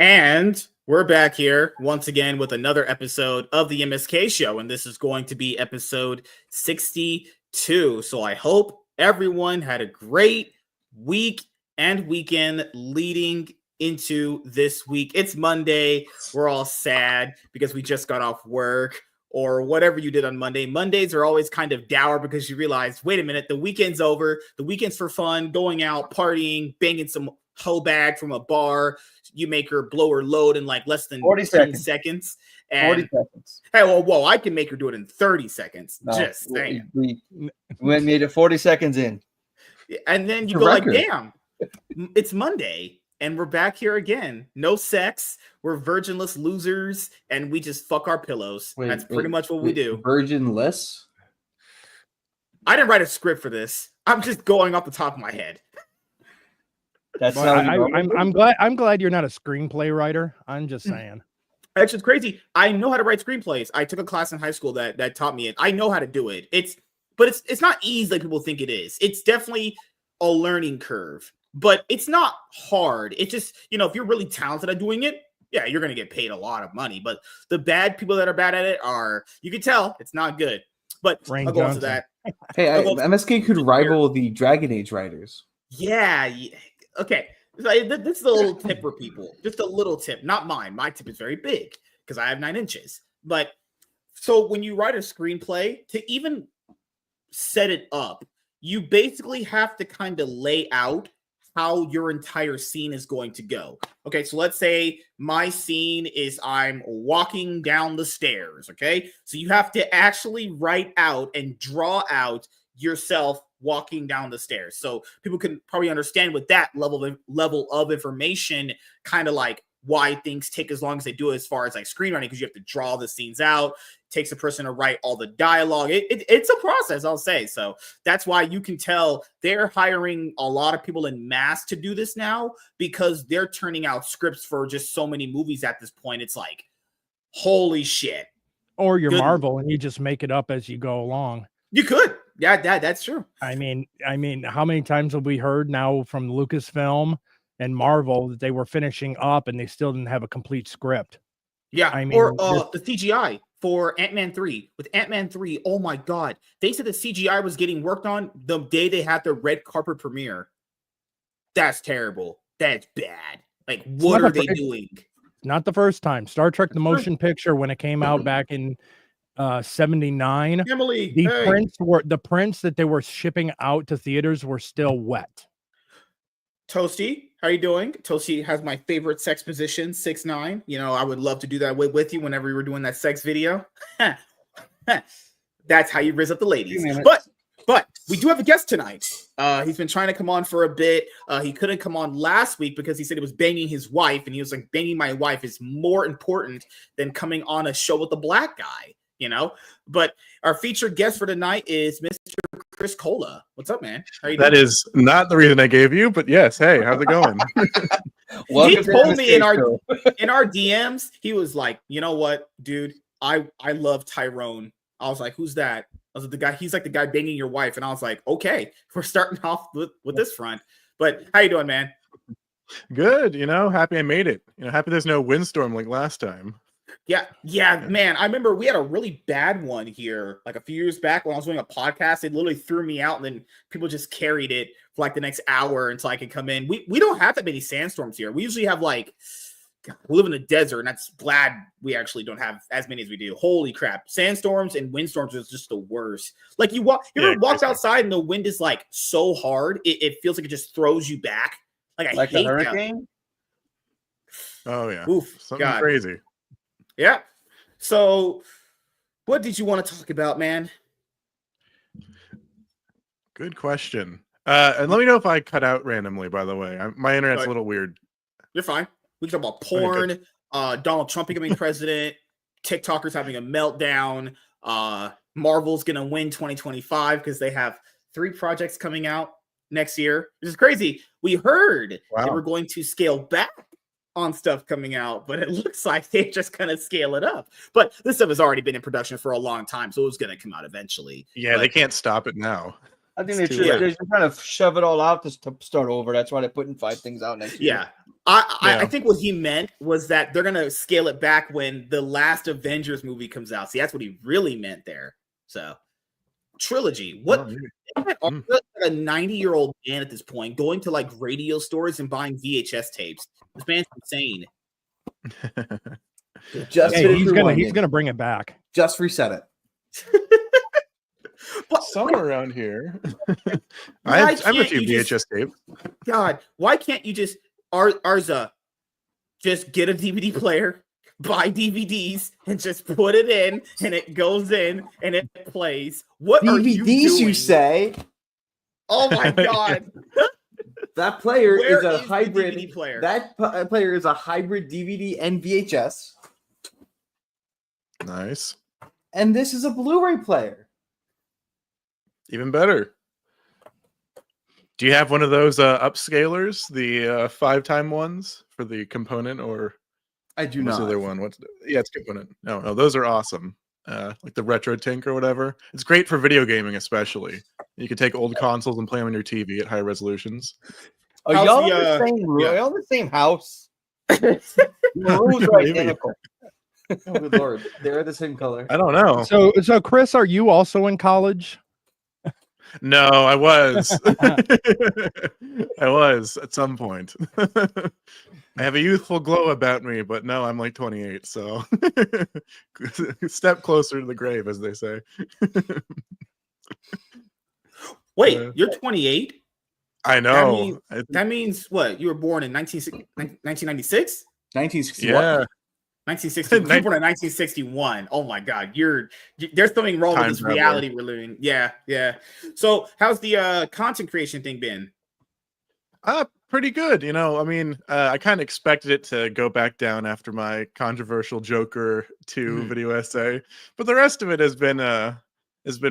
And we're back here once again with another episode of the MSK show, and this is going to be episode 62. So I hope everyone had a great week and weekend leading into this week. It's Monday. We're all sad because we just got off work or whatever you did on Monday. Mondays are always kind of dour because you realize, wait a minute, the weekend's over. The weekend's for fun, going out, partying, banging some hoe bag from a bar. You make her blow her load in like less than 40 seconds. And 40 seconds. Hey, whoa, I can make her do it in 30 seconds. No, Just saying. We made it 40 seconds in. And then you go like, damn, it's Monday. And we're back here again. No sex. We're virginless losers. And we just fuck our pillows. That's pretty much what we do. Virginless? I didn't write a script for this. I'm just going off the top of my head. That's I'm glad you're not a screenplay writer. I'm just saying. Actually, it's crazy. I know how to write screenplays. I took a class in high school that taught me it. I know how to do it. It's not easy like people think it is. It's definitely a learning curve, but it's not hard. It's just, if you're really talented at doing it, yeah, you're going to get paid a lot of money. But the bad people that are bad at it you can tell it's not good. But I'll go into that. Hey, MSK could rival the Dragon Age writers. Yeah. Okay. This is a little tip for people. Just a little tip. Not mine. My tip is very big because I have 9 inches. But so when you write a screenplay, to even set it up, you basically have to kind of lay out how your entire scene is going to go. Okay, so let's say my scene is I'm walking down the stairs. Okay, so you have to actually write out and draw out yourself walking down the stairs, so people can probably understand with that level of information, kind of like why things take as long as they do as far as like screenwriting, because you have to draw the scenes out. It takes a person to write all the dialogue. It's a process, I'll say. So that's why you can tell they're hiring a lot of people in mass to do this now, because they're turning out scripts for just so many movies at this point. It's like, holy shit. Or you're Marvel and you just make it up as you go along. You could. Yeah, that's true. I mean, how many times have we heard now from Lucasfilm and Marvel that they were finishing up and they still didn't have a complete script? Yeah, I mean, or the CGI for Ant-Man 3. With Ant-Man 3, oh my God. They said the CGI was getting worked on the day they had the red carpet premiere. That's terrible. That's bad. Like, what are they doing? Not the first time. Star Trek the Motion Picture, when it came out back in 79, Emily, the prints that they were shipping out to theaters were still wet. Toasty, how you doing? Toasty has my favorite sex position, 6'9". I would love to do that with you whenever we were doing that sex video. That's how you raise up the ladies. But we do have a guest tonight. He's been trying to come on for a bit. He couldn't come on last week because he said he was banging his wife, and he was like, banging my wife is more important than coming on a show with a black guy. But our featured guest for tonight is Mr. Chris Kola. What's up, man? How you doing? That is not the reason I gave you, but yes. Hey, how's it going? He told me in our DMs, he was like, you know what, dude, I love Tyrone. I was like, who's that? I was like, the guy. He's like the guy banging your wife, and I was like, okay, we're starting off with this front. But how you doing, man? Good. Happy I made it. Happy there's no windstorm like last time. Yeah, man. I remember we had a really bad one here like a few years back when I was doing a podcast. It literally threw me out, and then people just carried it for like the next hour until I could come in. We don't have that many sandstorms here. We usually have we live in a desert, and that's glad we actually don't have as many as we do. Holy crap. Sandstorms and windstorms is just the worst. Like you ever walked outside and the wind is like so hard, it feels like it just throws you back. Like I hate a hurricane? That. Oh yeah. Oof, something crazy. Yeah. So, what did you want to talk about, man? Good question. And let me know if I cut out randomly, by the way. My internet's a little weird. You're fine. We can talk about porn, Donald Trump becoming president, TikTokers having a meltdown, Marvel's going to win 2025 because they have 3 projects coming out next year, which is crazy. We heard they were going to scale back on stuff coming out, but it looks like they just kind of scale it up. But this stuff has already been in production for a long time, so it was going to come out eventually. Yeah, they can't stop it now. I think they're trying to shove it all out to start over. That's why they're putting 5 things out next year. Yeah, I think what he meant was that they're gonna scale it back when the last Avengers movie comes out. See, that's what he really meant there. So, trilogy. What? I'm like a 90-year-old man at this point going to like radio stores and buying VHS tapes. This man's insane. Just Hey, finish he's rewinding. gonna bring it back. Just reset it. But Somewhere around here. Why I have a can't few you VHS tapes. God, why can't you just Arza just get a DVD player, buy DVDs, and just put it in, and it goes in and it plays? What are you DVDs, doing? you say? Oh my God! That player Where is a is the hybrid DVD player? That player is a hybrid DVD and VHS, Nice. and this is a Blu-ray player. Even better. Do you have one of those upscalers, the 5-time ones for the component, or I do what's not. the other one? Yeah, it's component. No, those are awesome. Like the Retro Tink or whatever. It's great for video gaming, especially. You can take old consoles and play them on your TV at high resolutions. Are How's y'all the, in the same room? yeah. Are y'all in the same house? The rooms are Maybe. identical. Oh, good lord, they're the same color. I don't know. So Chris, are you also in college? No, I was. I was at some point. I have a youthful glow about me, but no, I'm like 28, so step closer to the grave, as they say. Wait, you're 28? I know. That means what? You were born in 1996? 1961. Yeah. 1960. You were born in 1961. Oh my God, there's something wrong Time with this traveler. reality we're living. Yeah. So, how's the content creation thing been? Pretty good. I mean, I kind of expected it to go back down after my controversial Joker 2 video essay, but the rest of it has been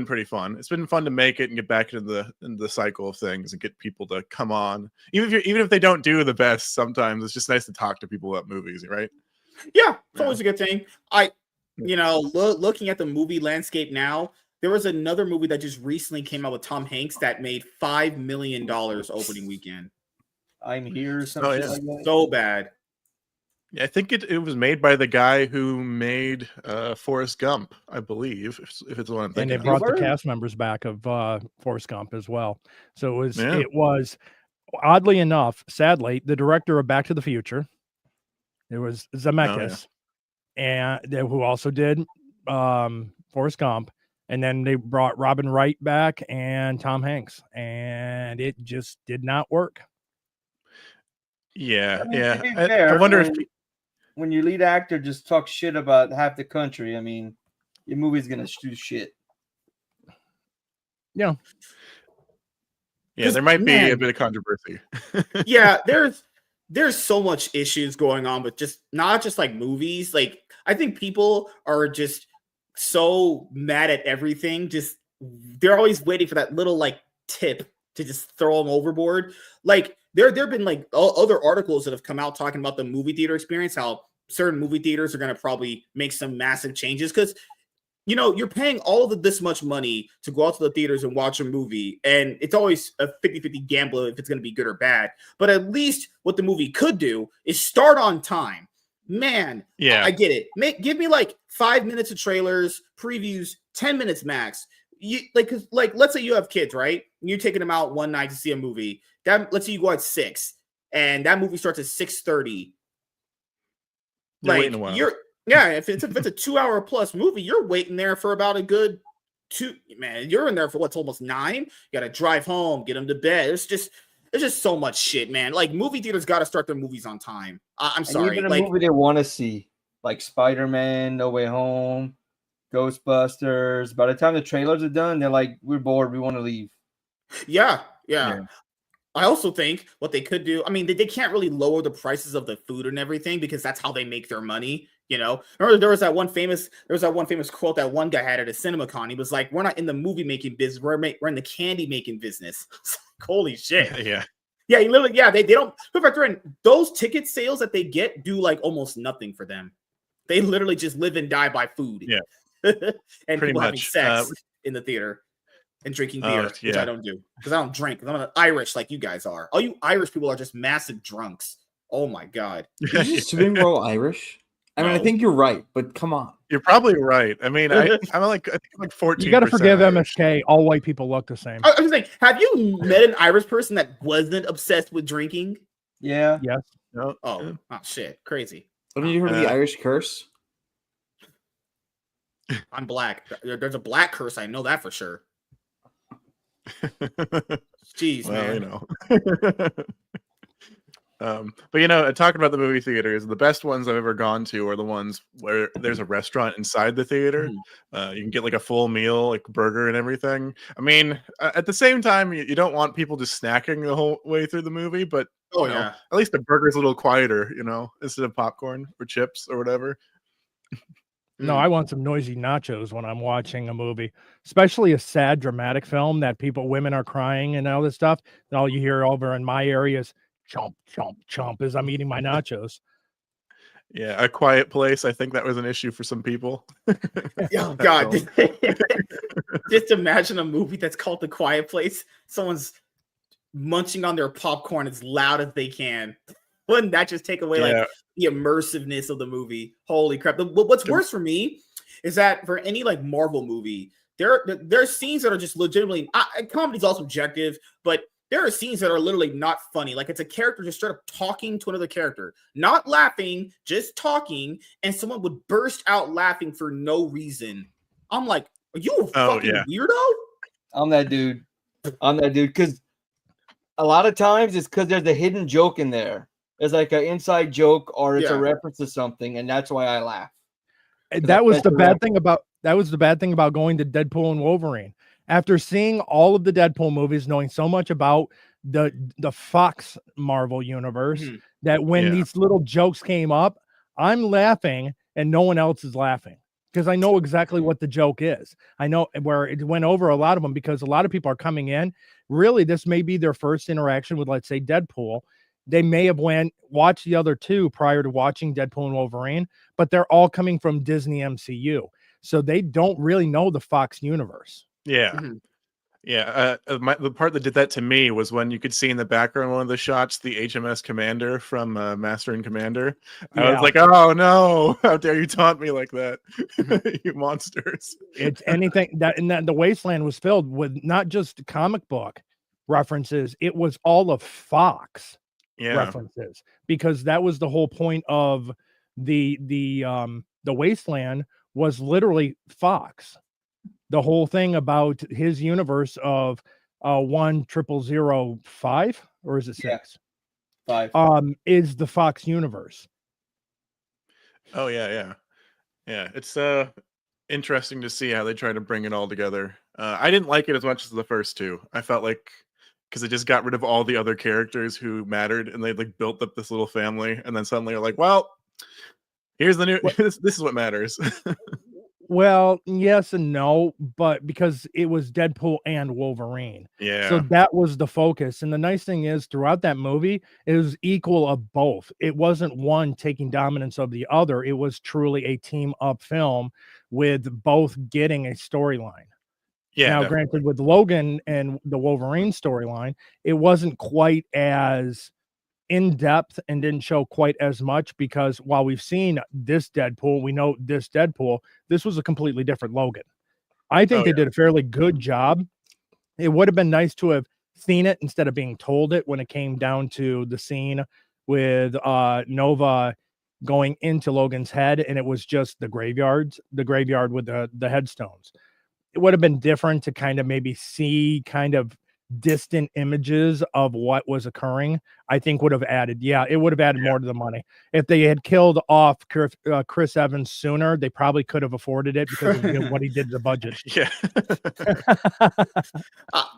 pretty fun. It's been fun to make it and get back into the cycle of things and get people to come on. Even if they don't do the best, sometimes it's just nice to talk to people about movies, right? Yeah, it's always a good thing. Looking at the movie landscape now, there was another movie that just recently came out with Tom Hanks that made $5 million opening weekend. I'm here. Oh, yeah. Like that. So bad. Yeah, I think it was made by the guy who made Forrest Gump, I believe, if it's the one I'm And thinking they of. brought the Spielberg? cast members back of Forrest Gump as well. So Yeah. it was oddly enough, sadly, the director of Back to the Future. It was Zemeckis, and who also did Forrest Gump. And then they brought Robin Wright back and Tom Hanks, and it just did not work. Yeah, I mean, yeah. to be I fair, wonder if when your lead actor just talks shit about half the country, I mean, your movie's gonna do shit. yeah, there might be man. a bit of controversy. Yeah, there's so much issues going on with not just like movies. Like, I think people are just so mad at everything. Just they're always waiting for that little like tip to just throw them overboard. Like there have been like other articles that have come out talking about the movie theater experience, how certain movie theaters are going to probably make some massive changes because you're paying all of this much money to go out to the theaters and watch a movie, and it's always a 50-50 gamble if it's going to be good or bad. But at least what the movie could do is start on time. Man, Yeah. I get it. Give me like 5 minutes of trailers, previews, 10 minutes max. Let's say you have kids, right? You're taking them out one night to see a movie. Let's say you go at 6, and that movie starts at 6:30. You're waiting a while. If it's a 2-hour plus movie, you're waiting there for about a good 2. Man, you're in there for what's almost 9. You got to drive home, get them to bed. It's just so much shit, man. Like, movie theaters got to start their movies on time. I'm sorry. And even a movie they want to see, like Spider-Man, No Way Home, Ghostbusters. By the time the trailers are done, they're like, "We're bored. We want to leave." Yeah. I also think what they could do, I mean, they can't really lower the prices of the food and everything because that's how they make their money. Remember there was that one famous quote that one guy had at a CinemaCon. He was like, "We're not in the movie making business. We're in the candy making business." Holy shit. Yeah. Yeah, they don't factor in those ticket sales that they get do like almost nothing for them. They literally just live and die by food. Yeah. And Pretty people having much. sex in the theater and drinking beer, which I don't do because I don't drink. Because I'm not Irish like you guys are. All you Irish people are just massive drunks. Oh my god. Is your swimming role Irish? I mean, I No. think you're right, but come on. You're probably right. I mean, I think I'm like 14%. You got to forgive Irish. MSK. All white people look the same. I was like, have you met an Irish person that wasn't obsessed with drinking? Yeah. Yes. No. Oh shit, crazy. Haven't you heard of the Irish curse? I'm black. There's a black curse. I know that for sure. Jeez, Well, man. you know. But you know, talking about the movie theaters, the best ones I've ever gone to are the ones where there's a restaurant inside the theater. You can get like a full meal, like burger and everything. I mean, at the same time, you don't want people just snacking the whole way through the movie, but Oh you know, yeah. at least the burger's a little quieter, you know, instead of popcorn or chips or whatever. No, I want some noisy nachos when I'm watching a movie, especially a sad, dramatic film that women are crying and all this stuff. And all you hear over in my area is chomp, chomp, chomp as I'm eating my nachos. Yeah, A Quiet Place. I think that was an issue for some people. Oh god. Just imagine a movie that's called The Quiet Place. Someone's munching on their popcorn as loud as they can. Wouldn't that just take away like the immersiveness of the movie? Holy crap. What's worse for me is that for any like Marvel movie, there are scenes that are just legitimately comedy's also objective, but there are scenes that are literally not funny. Like it's a character just straight up talking to another character, not laughing, just talking, and someone would burst out laughing for no reason. I'm like, are you a fucking weirdo? I'm that dude. Because a lot of times it's because there's a hidden joke in there. It's like an inside joke or it's a reference to something, and that's why I laugh. That was the bad thing about going to Deadpool and Wolverine. After seeing all of the Deadpool movies, knowing so much about the Fox Marvel universe, that when these little jokes came up, I'm laughing and no one else is laughing because I know exactly what the joke is. I know where it went over a lot of them because a lot of people are coming in. Really, this may be their first interaction with, let's say, Deadpool. They may have watched the other two prior to watching Deadpool and Wolverine, but they're all coming from Disney MCU. So they don't really know the Fox universe. Yeah. The part that did that to me was when you could see in the background one of the shots the HMS Commander from Master and Commander. I was like, oh no, how dare you taunt me like that, you monsters. It's anything that the Wasteland was filled with not just comic book references, it was all of Fox references, because that was the whole point of the Wasteland was literally Fox. The whole thing about his universe of 10005, or is it 6? 5. Is the Fox universe. Oh yeah. It's interesting to see how they try to bring it all together. I didn't like it as much as the first two. I felt like because it just got rid of all the other characters who mattered, and they like built up this little family, and then suddenly you're like, well, here's the new. This is what matters. Well, yes and no, but because it was Deadpool and Wolverine. Yeah. So that was the focus. And the nice thing is throughout that movie, it was equal of both. It wasn't one taking dominance of the other. It was truly a team up film with both getting a storyline. Yeah. Now, definitely. granted, with Logan and the Wolverine storyline, it wasn't quite as in depth and didn't show quite as much, because while we've seen this Deadpool, we know this Deadpool, this was a completely different Logan. I think they did a fairly good job. It would have been nice to have seen it instead of being told it when it came down to the scene with Nova going into Logan's head, and it was just the graveyard with the headstones. It would have been different to kind of maybe see kind of distant images of what was occurring. I think would have added, it would have added more to the money. If they had killed off Chris Evans sooner, they probably could have afforded it because of what he did to the budget. Yeah.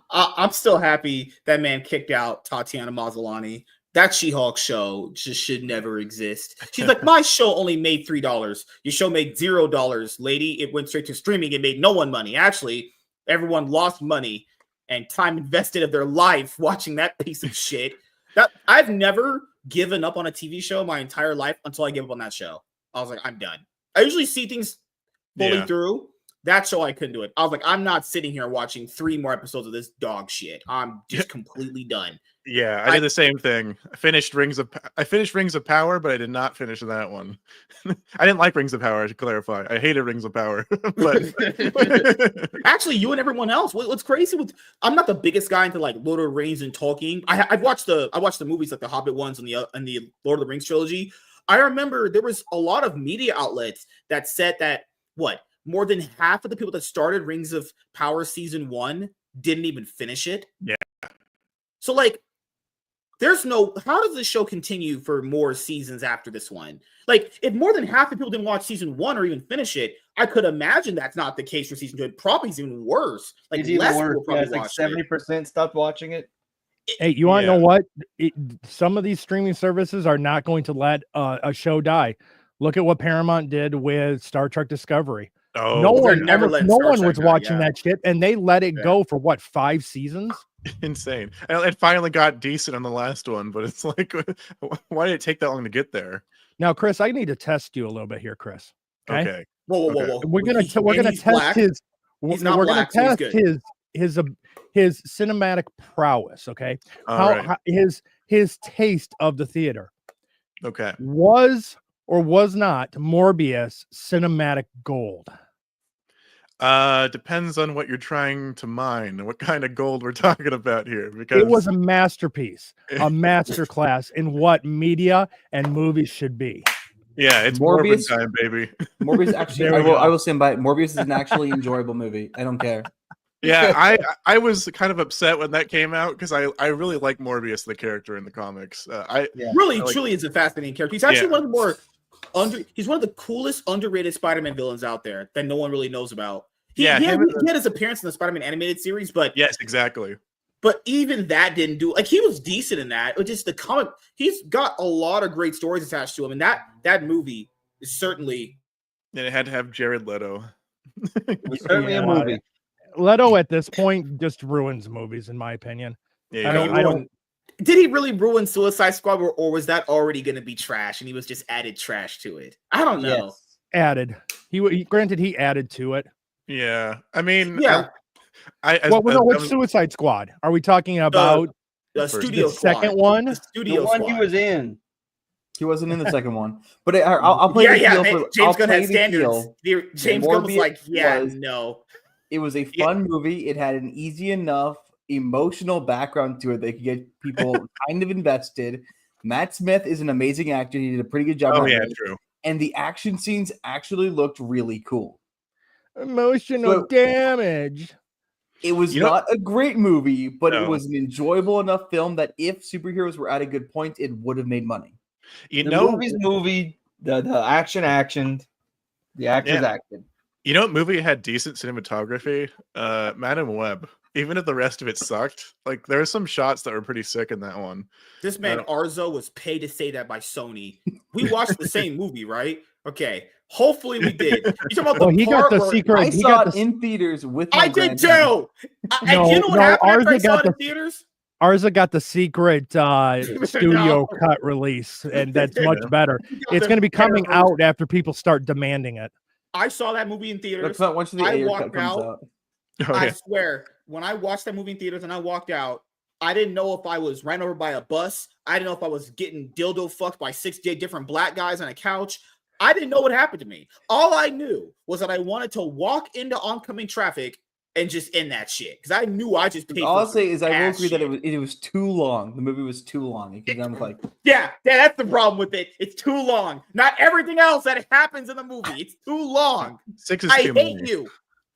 I'm still happy that man kicked out Tatiana Maslany. That She-Hulk show just should never exist. She's like, my show only made $3. Your show made $0, lady. It went straight to streaming. It made no one money. Actually, everyone lost money and time invested of their life watching that piece of shit. That I've never given up on a TV show my entire life until I gave up on that show. I was like, I'm done. I usually see things fully through, That show I couldn't do it. I was like, I'm not sitting here watching 3 more episodes of this dog shit. I'm just completely done. Yeah, I did the same thing. I finished Rings of Power, but I did not finish that one. I didn't like Rings of Power, to clarify. I hated Rings of Power. But actually, you and everyone else. What's crazy with I'm not the biggest guy into like Lord of the Rings and Tolkien. I watched the movies like the Hobbit ones and the Lord of the Rings trilogy. I remember there was a lot of media outlets that said that more than half of the people that started Rings of Power season 1 didn't even finish it. Yeah. So like, how does this show continue for more seasons after this one? Like, if more than half the people didn't watch season 1 or even finish it, I could imagine that's not the case for season 2. It probably is even worse. Like, it's even less worse. people probably It's like watched 70% stopped watching it. Hey, you want to know what? Some of these streaming services are not going to let a show die. Look at what Paramount did with Star Trek Discovery. Oh, no one Trek was watching that shit, and they let it go for 5 seasons? Insane. And it finally got decent on the last one, but it's like, why did it take that long to get there? Now, Chris, I need to test you a little bit here, Chris. Okay. Whoa. We're gonna test black. his. He's not we're black, gonna so test he's his cinematic prowess. Okay, how his taste of the theater. Okay. Was or was not Morbius cinematic gold? Depends on what you're trying to mine, what kind of gold we're talking about here. Because it was a masterpiece, a masterclass in what media and movies should be. Yeah, it's Morbius time, baby. Morbius actually, I will stand by it. Morbius is an actually enjoyable movie. I don't care. Yeah, I was kind of upset when that came out because I really like Morbius, the character in the comics. Truly is a fascinating character. He's actually one of the more he's one of the coolest underrated Spider-Man villains out there that no one really knows about. He had his appearance in the Spider-Man animated series, but yes, exactly. But even that didn't do he was decent in that. It just the comic. He's got a lot of great stories attached to him, and that movie is certainly. And it had to have Jared Leto. It's certainly a movie. Leto at this point just ruins movies, in my opinion. Yeah, I don't. Did he really ruin Suicide Squad, or was that already going to be trash, and he was just added trash to it? I don't know. Yes. Added. He granted he added to it. Yeah, I mean, what's Suicide Squad? Are we talking about the studio the second one? The one he was in. He wasn't in the second one, but I'll play the deal for James Gunn had standards. Deal. James Gunn was like, no. It was a fun movie. It had an easy enough emotional background to it that could get people kind of invested. Matt Smith is an amazing actor. He did a pretty good job. Oh yeah, true. And the action scenes actually looked really cool. Emotional damage. It was not a great movie, but it was an enjoyable enough film that if superheroes were at a good point, it would have made money. The movie, the action, the actors acted. You know what movie had decent cinematography? Madam Web. Even if the rest of it sucked, like there were some shots that were pretty sick in that one. This man Arzo was paid to say that by Sony. We watched the same movie, right? Okay. Hopefully we did. You talking about he got the secret. I saw it in theaters with my did too. You know what happened after I saw it in theaters? Arza got the secret studio cut release, and that's much better. It's going to be coming out after people start demanding it. I saw that movie in theaters. Once the Ayer cut comes out. I swear, when I watched that movie in theaters and I walked out, I didn't know if I was ran over by a bus. I didn't know if I was getting dildo fucked by 6 different black guys on a couch. I didn't know what happened to me. All I knew was that I wanted to walk into oncoming traffic and just end that shit because I knew I just paid. All I'll say is I will agree that it was too long. The movie was too long. It came down with that's the problem with it. It's too long. Not everything else that happens in the movie. It's too long. 6 is too I hate long. you.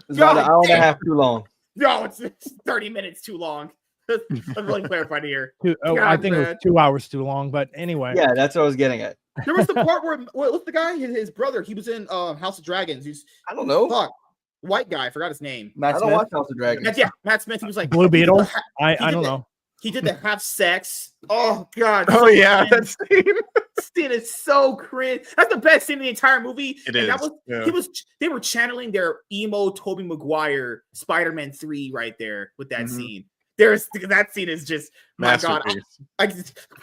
It's about an hour and a half too long. No, it's 30 minutes too long. I'm really clarified here. I think it was 2 hours too long, but anyway. Yeah, that's what I was getting at. There was the part where what's the guy? His brother. He was in House of Dragons. I don't know. White guy. I forgot his name. I don't watch House of Dragons. Matt Smith. He was like Blue Beetle. I don't know. He did the half sex. Oh god. Oh yeah, that scene is so cringe. That's the best scene in the entire movie. It is. They were channeling their emo Tobey Maguire Spider-Man 3 right there with that scene. That scene is just my god.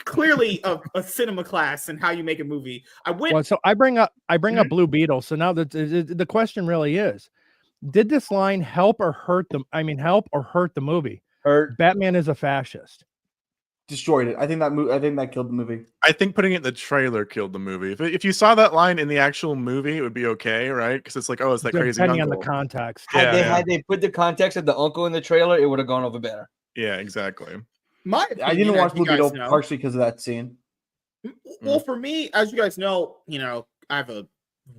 Clearly a cinema class and how you make a movie. So I bring up Blue Beetle. So now the question really is, Did this line help or hurt them? I mean, help or hurt the movie? Hurt. Batman is a fascist. Destroyed it. I think that killed the movie. I think putting it in the trailer killed the movie. If you saw that line in the actual movie, it would be okay, right? Because it's like, oh, it's that crazy Depending uncle. on the context. Had they put the context of the uncle in the trailer, it would have gone over better. Yeah, exactly. I didn't watch Blue Beetle partially because of that scene. Well, for me, as you guys know, I have a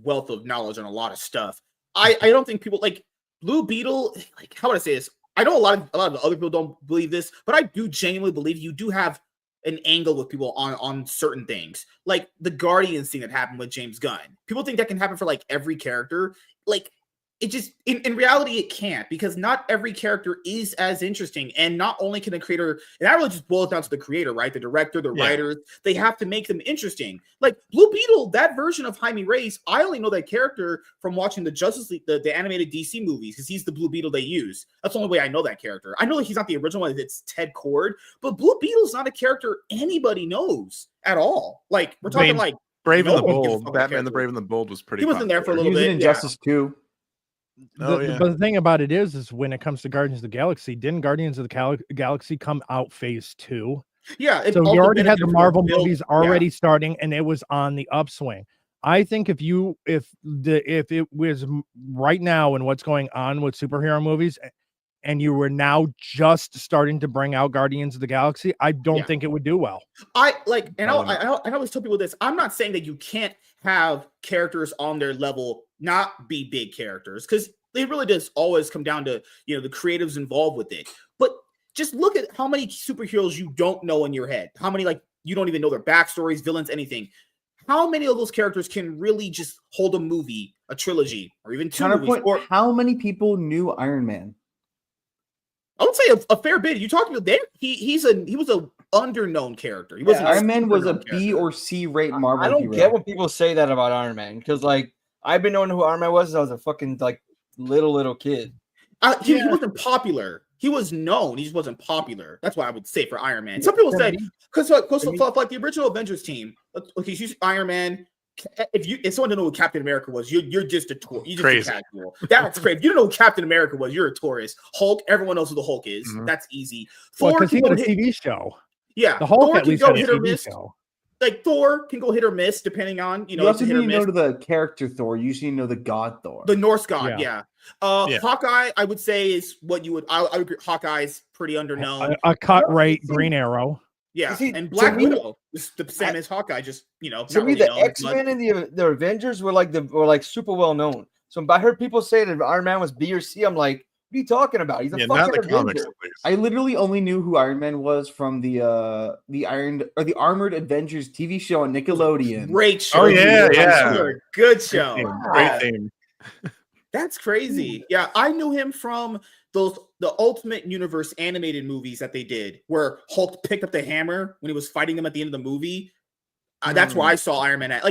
wealth of knowledge on a lot of stuff. I don't think people like Blue Beetle. Like, how would I say this? I know a lot of other people don't believe this, but I do genuinely believe you do have an angle with people on certain things, like the Guardians thing that happened with James Gunn. People think that can happen for like every character. Like, it just in reality it can't, because not every character is as interesting, and not only can the creator, and that really just boils down to the creator, right? The director, the writers, they have to make them interesting. Like Blue Beetle, that version of Jaime Reyes, I only know that character from watching the Justice League, the animated DC movies, because he's the Blue Beetle they use. That's the only way I know that character. I know that he's not the original one, it's Ted Kord, but Blue Beetle's not a character anybody knows at all. Like, we're talking like Brave and the one gives a Bold. fuck Batman the character. Brave and the Bold was pretty He was in there for a popular. little He was bit. in Injustice 2. But the thing about it is when it comes to Guardians of the Galaxy, didn't Guardians of the Galaxy come out phase 2? Yeah. So you already had the Marvel movies already starting, and it was on the upswing. I think if it was right now and what's going on with superhero movies, and you were now just starting to bring out Guardians of the Galaxy, I don't think it would do well. I always tell people this. I'm not saying that you can't have characters on their level not be big characters, because it really does always come down to the creatives involved with it. But just look at how many superheroes you don't know in your head. How many you don't even know their backstories, villains, anything. How many of those characters can really just hold a movie, a trilogy, or even two movies? Or how many people knew Iron Man? I would say a fair bit. You talking about there? He was a underknown character. He wasn't. Iron Man was a B or C rate Marvel. I don't hero. get when people say that about Iron Man, because I've been knowing who Iron Man was since I was a fucking little kid. He wasn't popular. He was known. He just wasn't popular. That's what I would say for Iron Man. Some people say because like the original Avengers team. Okay, she's Iron Man. If someone didn't know who Captain America was, you're just a tour. You're just crazy. A casual. That's crazy. If you don't know who Captain America was, you're a tourist. Hulk, everyone knows who the Hulk is. Mm-hmm. That's easy. Thor, because he had a TV show. Yeah, the Hulk Thor at least had a TV show. Like Thor can go hit or miss depending on you also need to know the character Thor. You usually know the god Thor, the Norse god. Yeah. Hawkeye, I would say is what you would. I would agree. Hawkeye's pretty underknown. A cut rate Green Arrow. Yeah, and Black Widow is the same as Hawkeye. Just to me, the X-Men and the Avengers were super well known. So I heard people say that Iron Man was B or C. I'm like, what are you talking about? He's a fucking Avenger. I literally only knew who Iron Man was from the Armored Avengers TV show on Nickelodeon. Great show. Oh yeah. Good show. Great theme. That's crazy. Yeah, I knew him from the Ultimate Universe animated movies that they did, where Hulk picked up the hammer when he was fighting them at the end of the movie. That's where I saw Iron Man at.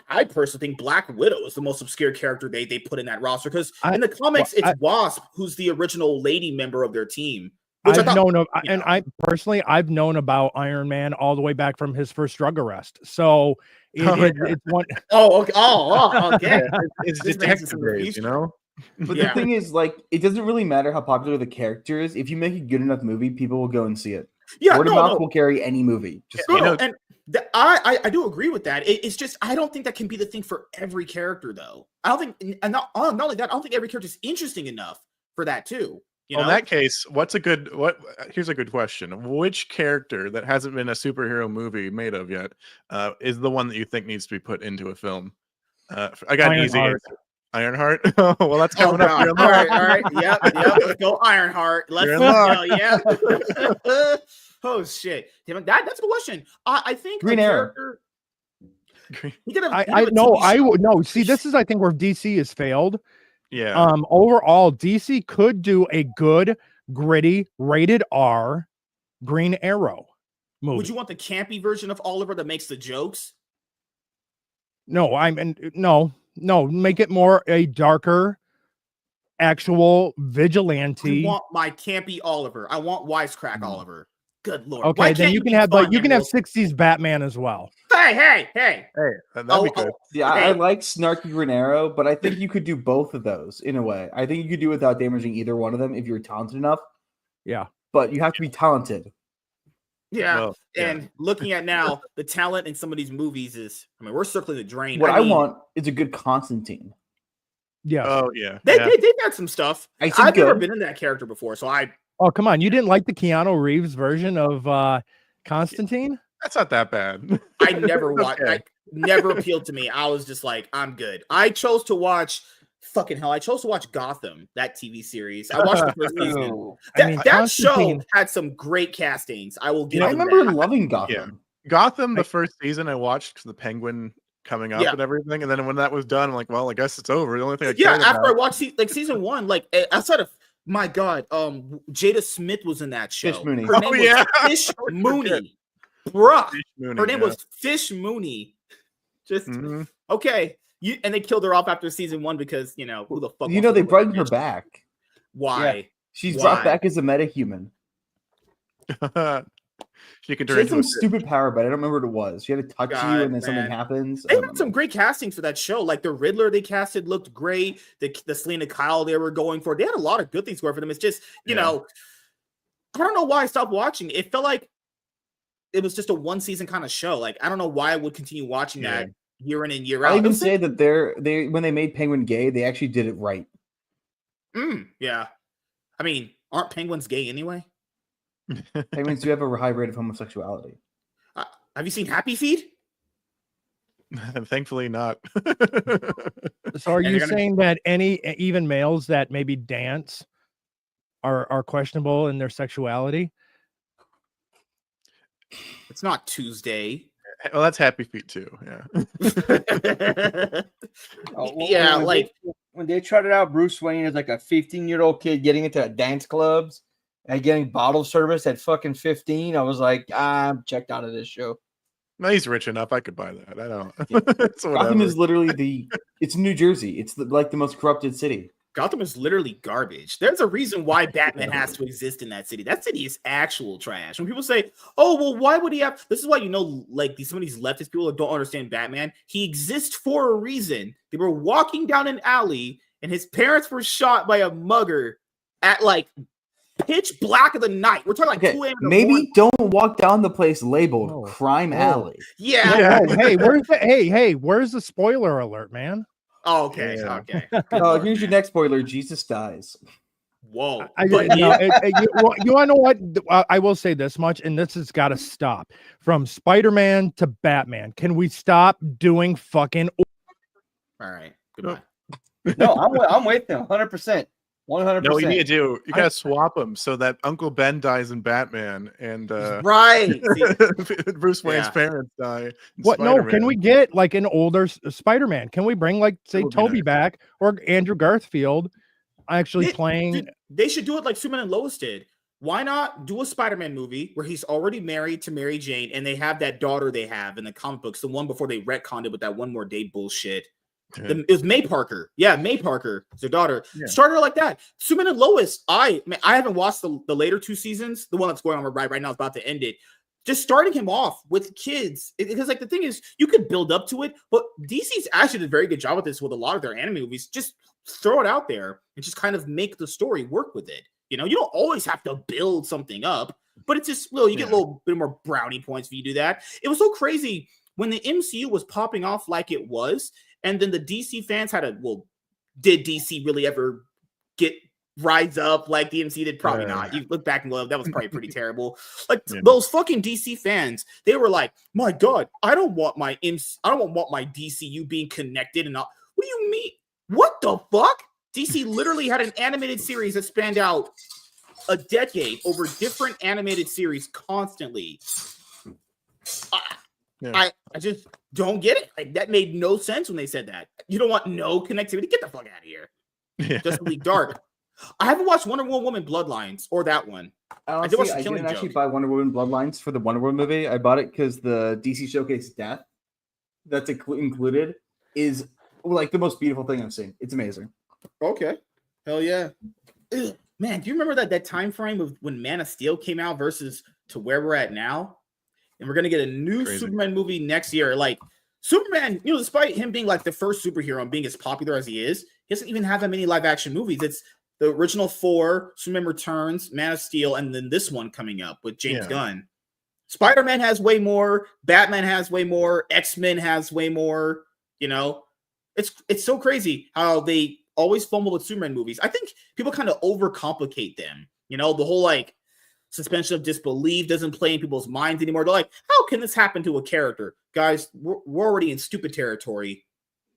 I personally think Black Widow is the most obscure character they put in that roster, because in the comics it's Wasp who's the original lady member of their team. I've known about Iron Man all the way back from his first drug arrest. So it's one. Okay. It's detective days, But the thing is, it doesn't really matter how popular the character is. If you make a good enough movie, people will go and see it. Yeah, word of mouth will carry any movie. I do agree with that. It's just I don't think that can be the thing for every character, though. I don't think, and not only that, I don't think every character is interesting enough for that too. In that case, here's a good question. Which character that hasn't been a superhero movie made of yet is the one that you think needs to be put into a film? I got an easy answer. Ironheart. Well, that's coming up. All right. Yep. Let's go Ironheart. Let's go. Yeah. Oh shit. Damn, that's a question. I think Green Arrow. No. See, this is I think where DC has failed. Yeah. Overall, DC could do a good, gritty, rated R Green Arrow movie. Would you want the campy version of Oliver that makes the jokes? No, No, make it more a darker, actual vigilante. I want my campy Oliver. I want wisecrack Oliver. Good lord. Okay, then you can have 60s Batman as well. hey. Hey, that'd Oh, be good. Yeah, I Hey. like Snarky Green Arrow, but I think you could do both of those in a way. I think you could do without damaging either one of them if you're talented enough. Yeah. But you have to be talented. Yeah. Well, yeah. And looking at now, the talent in some of these movies is, I mean, we're circling the drain. What I mean, want is a good Constantine. Yes. Oh yeah. They've got some stuff. I said I've never good. been in that character before, so Oh, come on. You didn't like the Keanu Reeves version of Constantine? That's not that bad. I never watched. Okay. Like, never appealed to me. I was just like, I'm good. I chose to watch. Fucking hell! I chose to watch Gotham, that TV series. I watched the first season. Ew. That show Constantine- had some great castings. I will give. I them remember that. loving Gotham. Gotham, the first season I watched because the Penguin coming up Yeah. and everything, and then when that was done, I'm like, well, I guess it's over. The only thing I Yeah, cared after I about. watched season one, like outside of my God, Jada Smith was in that show. Fish Mooney. Her name Oh, was yeah. Fish I forget. Mooney, bruh. Fish Mooney, Her name yeah. was Fish Mooney. Just Mhm. okay. And they killed her off after season one because who the fuck? You wants know, to they look brought like her bitch? back. Why? She's Why? brought back as a metahuman. She can She turn had into some a stupid power, but I don't remember what it was. She had to touch you God, and then something man. happens. I They don't had some remember. great castings for that show. Like the Riddler they casted looked great. The Selena Kyle they were going for. They had a lot of good things going for them. It's just, Yeah. I don't know why I stopped watching. It felt like it was just a one season kind of show. Like, I don't know why I would continue watching that year in and year out. I'll It even was say that they when they made Penguin gay, they actually did it right. yeah. I mean, aren't penguins gay anyway? Penguins do have a high rate of homosexuality. Have you seen Happy Feet? Thankfully not. So are And you they're gonna- saying that even males that maybe dance are questionable in their sexuality? It's not Tuesday. Well, that's Happy Feet too. Yeah. Yeah, when like when they trotted out Bruce Wayne as like a 15-year-old kid getting into dance clubs and getting bottle service at fucking 15, I was like, I'm checked out of this show. No, he's rich enough. I could buy that. I don't. Yeah. It's Gotham whatever. is literally it's New Jersey. It's like the most corrupted city. Gotham is literally garbage. There's a reason why Batman has to exist in that city. That city is actual trash. When people say, "Oh, well, why would he have?" This is why like some of these leftist people that don't understand Batman. He exists for a reason. They were walking down an alley, and his parents were shot by a mugger at like pitch black of the night. We're talking like Okay, 2 a.m. in the maybe morning. don't walk down the place labeled Oh. Crime Oh. Alley. Yeah. Yeah. Whoa, hey, where's the hey, where's the spoiler alert, man? Oh, okay. Yeah. Okay. Oh, here's your next spoiler: Jesus dies. Whoa. I But no, yeah, you want to know what? I will say this much, and this has got to stop. From Spider-Man to Batman, can we stop doing fucking? all right. Goodbye. No, I'm with them 100%. 100%. No, you need to do. You gotta swap them so that Uncle Ben dies in Batman and Right. See, Bruce Wayne's Yeah. parents die. in What? No, can Spider-Man. we get like an older Spider-Man? Can we bring like say would be Toby nice. back or Andrew Garfield actually They- playing? Dude, they should do it like Superman and Lois did. Why not do a Spider-Man movie where he's already married to Mary Jane and they have that daughter they have in the comic books, the one before they retconned it with that one more day bullshit. It was May Parker. Yeah, May Parker, it's their daughter. Yeah. Started her like that. Superman and Lois, I haven't watched the later 2 seasons. The one that's going on right now is about to end it. Just starting him off with kids. Because like the thing is, you could build up to it, but DC's actually did a very good job with this with a lot of their anime movies. Just throw it out there and just kind of make the story work with it. You know, you don't always have to build something up, but it's just you get a little bit more brownie points if you do that. It was so crazy when the MCU was popping off like it was, and then the DC fans had did DC really ever get rise up like the MCU did? Probably not. You look back and go, that was probably pretty terrible. Like those fucking DC fans, they were like, my God, I don't want my DCU being connected and all. What do you mean? What the fuck? DC literally had an animated series that spanned out a decade over different animated series constantly. I just don't get it. Like that made no sense when they said that. You don't want no connectivity. Get the fuck out of here. Justice League Dark. I haven't watched Wonder Woman Bloodlines or that one. I did watch The didn't Killing actually Joke. buy Wonder Woman Bloodlines for the Wonder Woman movie. I bought it because the DC Showcase Death that's included is like the most beautiful thing I've seen. It's amazing. Okay. Hell yeah. Ugh. Man, do you remember that time frame of when Man of Steel came out versus to where we're at now? and we're gonna get a new Crazy. Superman movie next year. Like Superman, despite him being like the first superhero and being as popular as he doesn't even have that many live action movies. It's the original 4, Superman Returns, Man of Steel, and then this one coming up with James Gunn. Spider-Man has way more. Batman has way more. X-Men has way more. It's so crazy how they always fumble with Superman movies. I think people kind of overcomplicate them. The whole like suspension of disbelief doesn't play in people's minds anymore. They're like, how can this happen to a character? Guys, we're already in stupid territory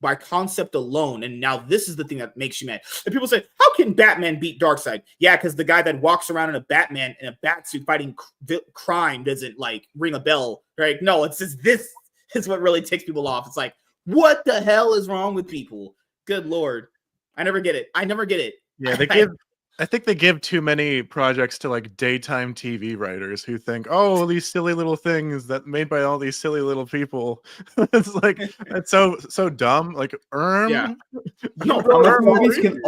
by concept alone, and now this is the thing that makes you mad. And people say, how can Batman beat Darkseid? Yeah, because the guy that walks around in a Batman in a bat suit fighting crime doesn't like ring a bell, right? No, it's just this is what really takes people off. It's like, what the hell is wrong with people? Good Lord. I never get it. Yeah, I think they give too many projects to like daytime TV writers who think, oh, these silly little things that made by all these silly little people. It's like that's so dumb. Like, Yeah. Movies can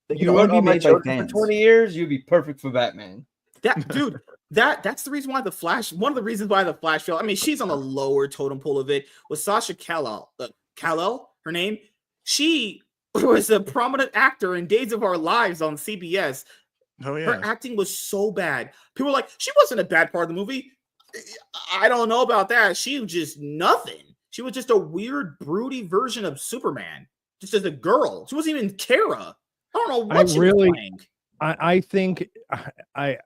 You wrote all my jokes for 20 years, you'd be perfect for Batman. That's the reason why the Flash. One of the reasons why the Flash failed. I mean, she's on the lower totem pole of it. Was Sasha Kal-El, her name? She was a prominent actor in Days of Our Lives on CBS. Oh yeah, her acting was so bad. People were like, she wasn't a bad part of the movie. I don't know about that. She was just nothing. She was just a weird, broody version of Superman, just as a girl. She wasn't even Kara. I don't know what she was playing. I think I'm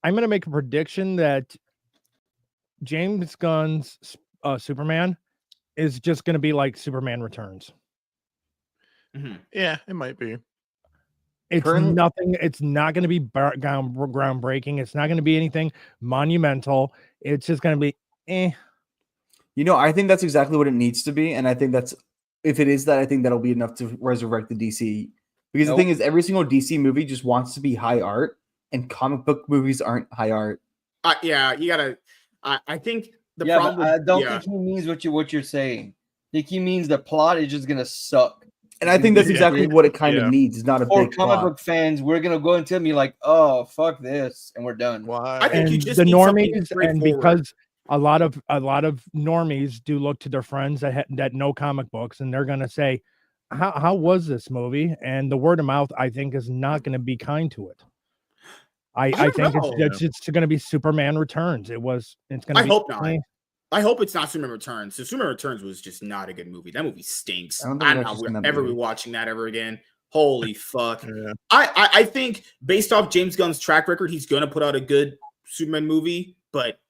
going to make a prediction that James Gunn's Superman is just going to be like Superman Returns. Mm-hmm. Yeah, it might be. It's nothing. It's not going to be groundbreaking. It's not going to be anything monumental. It's just going to be I think that's exactly what it needs to be. And I think if it is that, I think that'll be enough to resurrect the DC. Because the thing is, every single DC movie just wants to be high art, and comic book movies aren't high art. Yeah, you gotta. I think the problem. But I don't think he means what you're saying. I think he means the plot is just gonna suck. And I think that's exactly what it kind of needs. It's not a big comic book fans. We're gonna go and tell me like, oh fuck this, and we're done. Why? I think you just the need normies, and because a lot of normies do look to their friends that know comic books, and they're gonna say, how was this movie? And the word of mouth, I think, is not going to be kind to it. I think it's going to be Superman Returns. It's going to. I hope not. I hope it's not Superman Returns. So Superman Returns was just not a good movie. That movie stinks. I'm not ever be watching that ever again. Holy fuck! Yeah. I think based off James Gunn's track record, he's going to put out a good Superman movie. But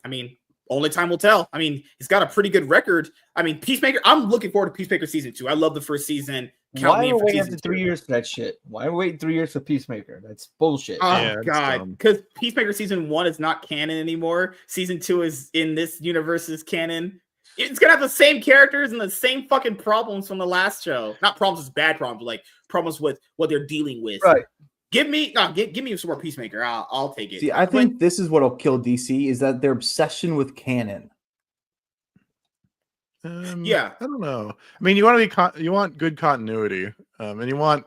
I mean, only time will tell. I mean, he's got a pretty good record. I mean, Peacemaker. I'm looking forward to Peacemaker season 2. I love the first season. Why are we waiting after 3 years for that shit? Why are we waiting 3 years for Peacemaker? That's bullshit. Oh God, because Peacemaker season 1 is not canon anymore. Season 2 is in this universe's canon. It's gonna have the same characters and the same fucking problems from the last show. Not problems as bad problems, but like problems with what they're dealing with. Right. Give me some more Peacemaker. I'll take it. See, I think this is what'll kill DC is that their obsession with canon. I don't know. I mean, you want good continuity, and you want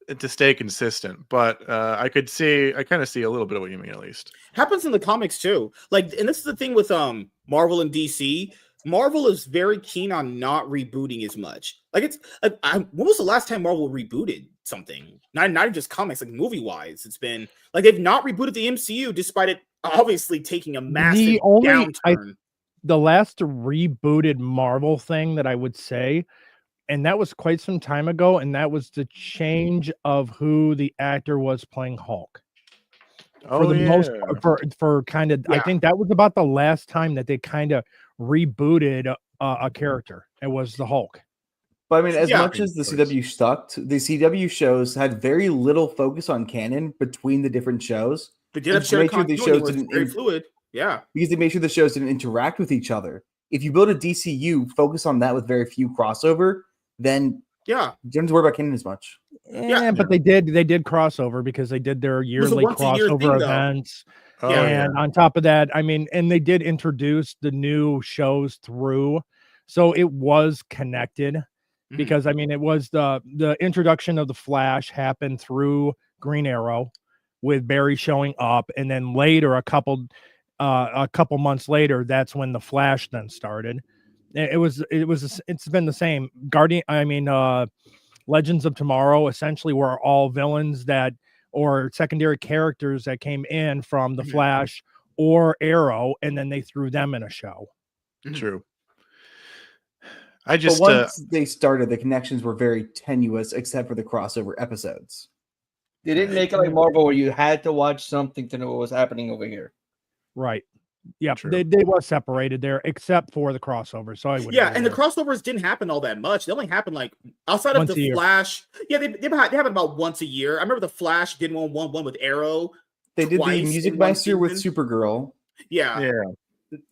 it to stay consistent. But I kind of see a little bit of what you mean, at least. Happens in the comics too. Like, and this is the thing with Marvel and DC. Marvel is very keen on not rebooting as much. Like, it's when was the last time Marvel rebooted something? Not even just comics, like movie wise. It's been like they've not rebooted the MCU despite it obviously taking a massive downturn. The last rebooted Marvel thing that I would say, and that was quite some time ago, and that was the change of who the actor was playing Hulk. For kind of, I think that was about the last time that they kind of rebooted a character. It was the Hulk. But I mean, as much as the CW sucked, the CW shows had very little focus on canon between the different shows. They did have shared continuity, was very fluid. Yeah, because they made sure the shows didn't interact with each other. If you build a DCU, focus on that with very few crossover, then you don't have to worry about canon as much. But they did crossover because they did their yearly crossover events. On top of that, I mean, and they did introduce the new shows through, so it was connected. Because I mean, it was the introduction of the Flash happened through Green Arrow with Barry showing up, and then later a couple a couple months later, that's when the Flash then started. It's been the same. Legends of Tomorrow essentially were all villains or secondary characters that came in from the Flash or Arrow, and then they threw them in a show. True. But once they started, the connections were very tenuous, except for the crossover episodes. They didn't make it like Marvel, where you had to watch something to know what was happening over here. Right. Yeah, they were separated there, except for the crossover. So I would. Yeah, and the crossovers didn't happen all that much. They only happened like outside of the Flash. Yeah, they happen about once a year. I remember the Flash did one with Arrow. They did the Music Master with Supergirl. Yeah.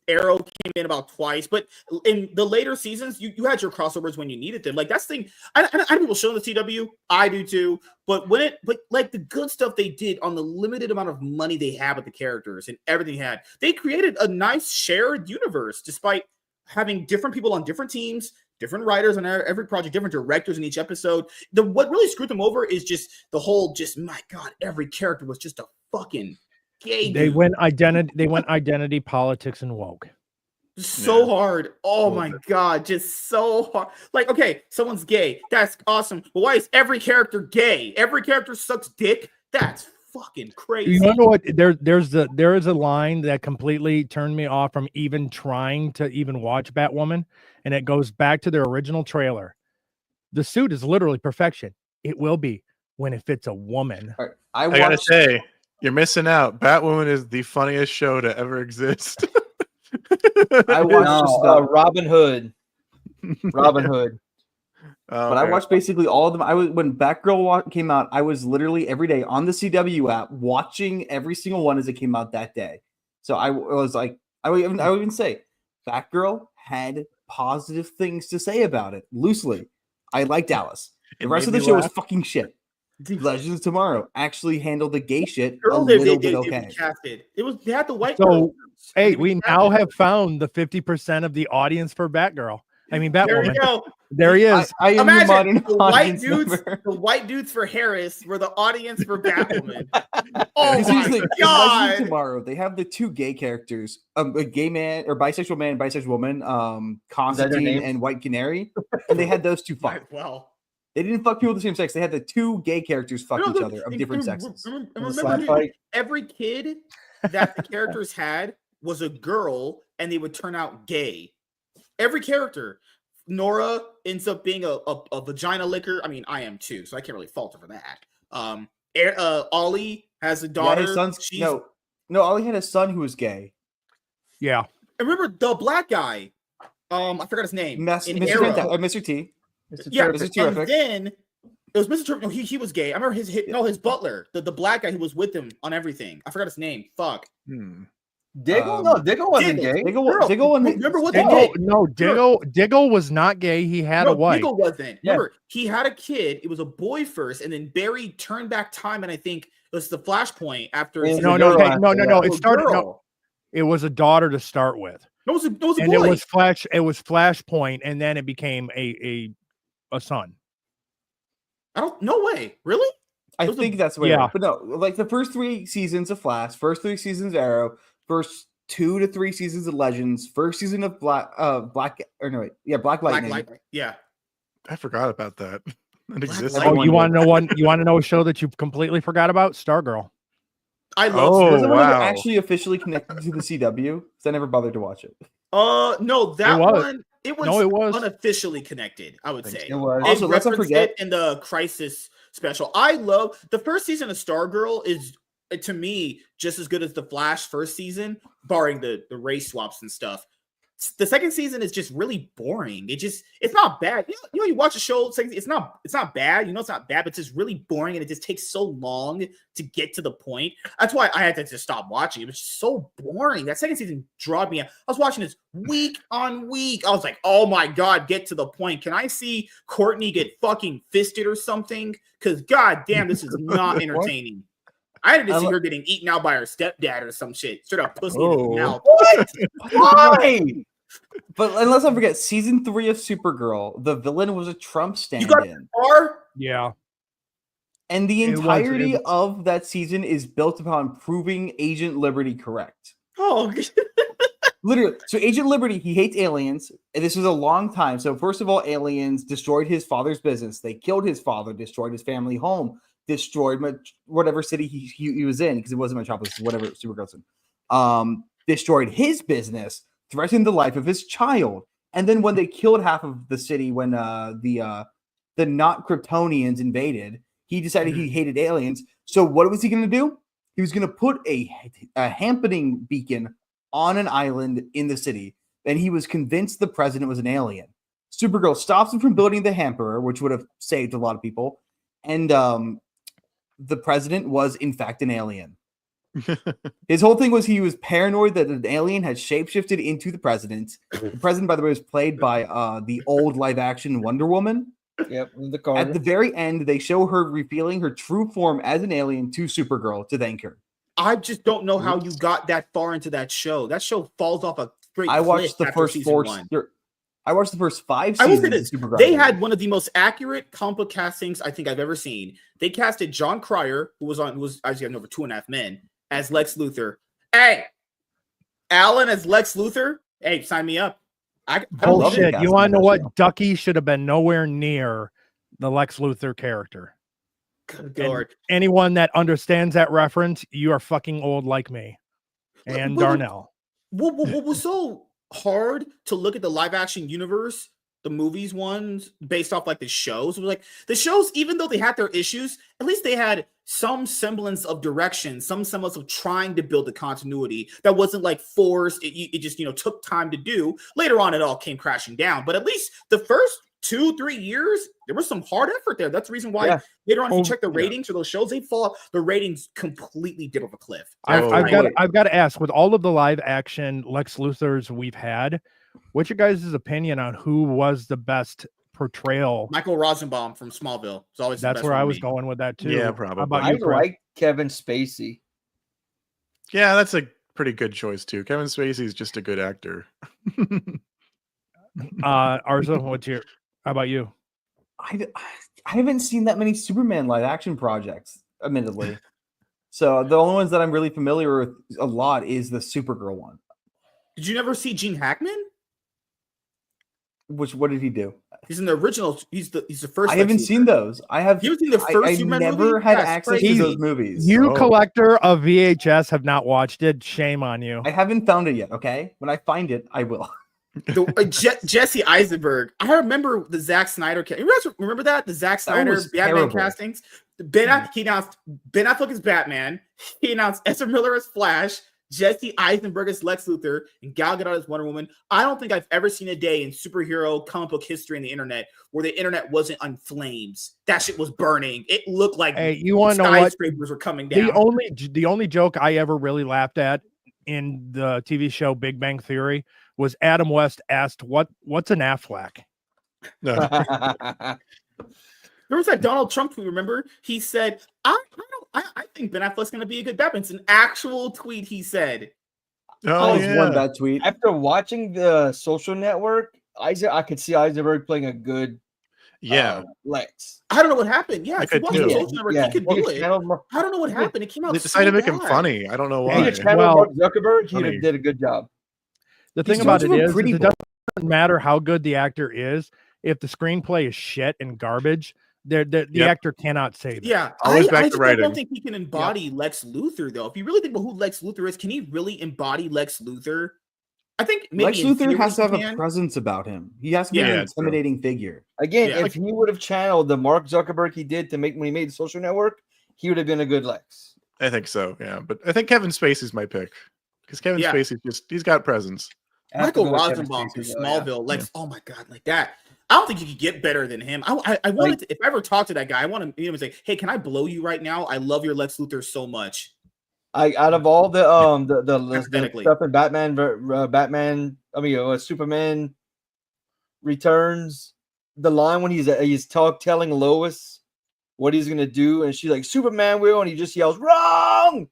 Arrow came in about twice, but in the later seasons, you had your crossovers when you needed them. Like that's the thing. I know people show the CW. I do too. But like the good stuff they did on the limited amount of money they had with the characters and everything they created a nice shared universe, despite having different people on different teams, different writers on every project, different directors in each episode. What really screwed them over is just the whole. My God, every character was just a fucking. They went identity politics and woke so hard. Oh my God, just so hard. Like, okay, someone's gay, that's awesome, but why is every character gay? Every character sucks dick. That's fucking crazy. You know what? There is a line that completely turned me off from even trying to even watch Batwoman, and it goes back to their original trailer. The suit is literally perfection. It will be when it fits a woman. I gotta say, you're missing out. Batwoman is the funniest show to ever exist. I watched Robin Hood. Robin Hood. But I watched basically all of them. When Batgirl came out, I was literally every day on the CW app watching every single one as it came out that day. So I was like, I would even say, Batgirl had positive things to say about it. Loosely, I liked Alice. The rest of the show was fucking shit. Legends of Tomorrow actually handled the gay shit a little bit okay. They had the white. So, hey, we now have found the 50% of the audience for Batgirl. I mean, Batwoman. There you go. There he is. I am Imagine the white dudes for Harris were the audience for Batwoman. Oh my God! Legends of Tomorrow, they have the two gay characters, a gay man or bisexual man, and bisexual woman, Constantine and White Canary, and they had those two fight. Well. They didn't fuck people of the same sex. They had the two gay characters fuck each other of different sexes. Remember, every kid that the characters had was a girl, and they would turn out gay. Every character. Nora ends up being a vagina licker. I mean, I am too, so I can't really fault her for that. Ollie has a daughter. Yeah, his son's, no, Ollie had a son who was gay. Yeah. I remember the black guy. I forgot his name. Mr. T. Mr. And then it was Mr. Terrific. No, he was gay. I remember his butler, the black guy who was with him on everything. I forgot his name. Fuck. Diggle? No, Diggle wasn't gay. Diggle remember what Diggle was not gay. He had a wife. Diggle wasn't. Yeah. Remember, he had a kid. It was a boy first, and then Barry turned back time, and I think it was the Flashpoint after. No. It started. No, it was a daughter to start with. No, it was a and boy. It was Flashpoint, and then it became a son. No way. Really? I think that's the way. Yeah. But no, like the first 3 seasons of Flash, first 3 seasons of Arrow, first 2 to 3 seasons of Legends, first season of Black Lightning. Yeah. I forgot about that. That exists. Oh, you want to know one? You want to know a show that you completely forgot about? Stargirl. I love Stargirl. Wow. Actually officially connected to the CW, because I never bothered to watch it. No, that one. It was unofficially connected, I would say. It was. Also, let's not forget in the Crisis special. I love the first season of Stargirl is, to me, just as good as the Flash first season, barring the race swaps and stuff. The second season is just really boring. It's not bad. You watch a show, it's not bad. You know, it's not bad, but it's just really boring, and it just takes so long to get to the point. That's why I had to just stop watching. It was just so boring. That second season drawed me out. I was watching this week on week. I was like, oh my God, get to the point. Can I see Courtney get fucking fisted or something? Because God damn, this is not entertaining. I had to see her getting eaten out by her stepdad or some shit. Straight up pussy in his mouth. What? Why? But and let's not forget, season 3 of Supergirl, the villain was a Trump stand-in. Yeah. And the entirety of that season is built upon proving Agent Liberty correct. Oh, Literally. So Agent Liberty, he hates aliens. And this was a long time. So first of all, aliens destroyed his father's business. They killed his father, destroyed his family home, destroyed whatever city he was in, because it wasn't Metropolis, whatever Supergirl's in. Destroyed his business, threatened the life of his child. And then when they killed half of the city, when the not Kryptonians invaded, he decided he hated aliens. So what was he going to do? He was going to put a happening beacon on an island in the city. Then he was convinced the president was an alien. Supergirl stops him from building the hamperer, which would have saved a lot of people. And the president was, in fact, an alien. His whole thing was he was paranoid that an alien had shapeshifted into the president. The president, by the way, was played by the old live-action Wonder Woman. Yep, the car. At the very end, they show her revealing her true form as an alien to Supergirl to thank her. I just don't know how you got that far into that show. That show falls off a straight. I watched the first four. I watched the first 5 seasons. I will say this: they had one of the most accurate comic book castings I think I've ever seen. They casted John Cryer, who was obviously on over 2.5 Men, as Lex Luthor. Hey, Alan as Lex Luthor. Hey, sign me up. Bullshit. You want to know what? Ducky should have been nowhere near the Lex Luthor character. Good Lord. Anyone that understands that reference, you are fucking old like me and Darnell. What was so hard to look at the live action universe, the movies ones, based off like the shows? It was like the shows, even though they had their issues, at least they had some semblance of direction, some semblance of trying to build the continuity that wasn't like forced. It just, took time to do. Later on, it all came crashing down. But at least the first 2-3 years, there was some hard effort there. That's the reason why later on, if you check the ratings for those shows, they fall. The ratings completely dip off a cliff. I've got to ask, with all of the live action Lex Luthors we've had, what's your guys' opinion on who was the best portrayal? Michael Rosenbaum from Smallville. It's always that's where I was going with that too. Yeah, probably. I like Kevin Spacey. Yeah, that's a pretty good choice too. Kevin Spacey's just a good actor. Arzo, how about you? I haven't seen that many Superman live action projects, admittedly. So the only ones that I'm really familiar with a lot is the Supergirl one. Did you never see Gene Hackman? What did he do? He's in the original. He's the first. I haven't seen those. I have. You seen the first I Superman never movie? had That's access crazy. to those movies. You collector of VHS have not watched it. Shame on you. I haven't found it yet. Okay, when I find it, I will. Jesse Eisenberg. I remember the Zack Snyder. You guys remember that? The Zack Snyder Batman castings. He announced Ben Affleck as Batman. He announced Ezra Miller as Flash. Jesse Eisenberg as Lex Luthor, and Gal Gadot as Wonder Woman. I don't think I've ever seen a day in superhero comic book history in the internet where the internet wasn't on flames. That shit was burning. It looked like you want to know what? Skyscrapers were coming down. The only joke I ever really laughed at in the TV show Big Bang Theory was Adam West asked, "What's an Affleck?" There was that Donald Trump tweet, remember? He said, I think Ben Affleck's going to be a good Batman. It's an actual tweet he said. Oh, yeah. One bad tweet. After watching the Social Network, I could see Eisenberg playing a good Lex. I don't know what happened. Yeah, I could he could do it. I don't know what happened. It came out. They decided to make him funny. I don't know why. Mark Zuckerberg, he did a good job. The thing about it is, it doesn't matter how good the actor is. If the screenplay is shit and garbage, the actor cannot save it. Yeah, always back to writing. I don't think he can embody Lex Luthor, though. If you really think about who Lex Luthor is, can he really embody Lex Luthor? I think maybe Lex Luthor has to have a presence about him. He has to be an intimidating figure. Again, if he would have channeled the Mark Zuckerberg he did when he made the Social Network, he would have been a good Lex. I think so, yeah. But I think Kevin Spacey's my pick. Because Kevin Spacey he's got presence. Michael Rosenbaum from Smallville, oh my god, like that. I don't think you could get better than him. I wanted to, if I ever talk to that guy, I want to meet him and say, "Hey, can I blow you right now? I love your Lex Luthor so much." Out of all the stuff in Batman, Superman Returns, the line when he's telling Lois what he's gonna do, and she's like, "Superman will," and he just yells, "Wrong!"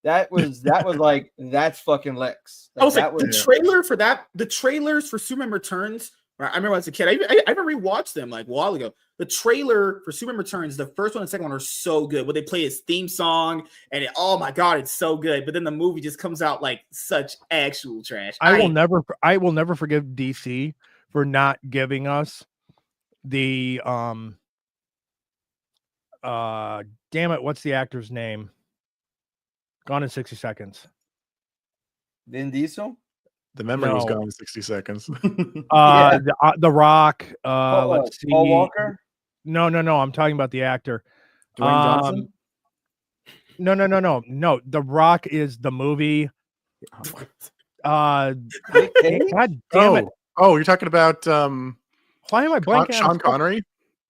That was like, that's fucking Lex. I was like, the trailer for that, the trailers for Superman Returns Right? I remember as a kid, I even rewatched them like a while ago. The trailer for Superman Returns, the first one and second one are so good. Where they play his theme song, and oh my god, it's so good. But then the movie just comes out like such actual trash. I will never forgive DC for not giving us the damn it, what's the actor's name? Gone in 60 Seconds. Vin Diesel. The memory was No. gone in 60 seconds. Yeah. The Rock. Let's see. Paul Walker. No. I'm talking about the actor. Dwayne Johnson. No. The Rock is the movie. Nick Cage? God damn it! Oh, you're talking about Why am I blanking? Sean Connery?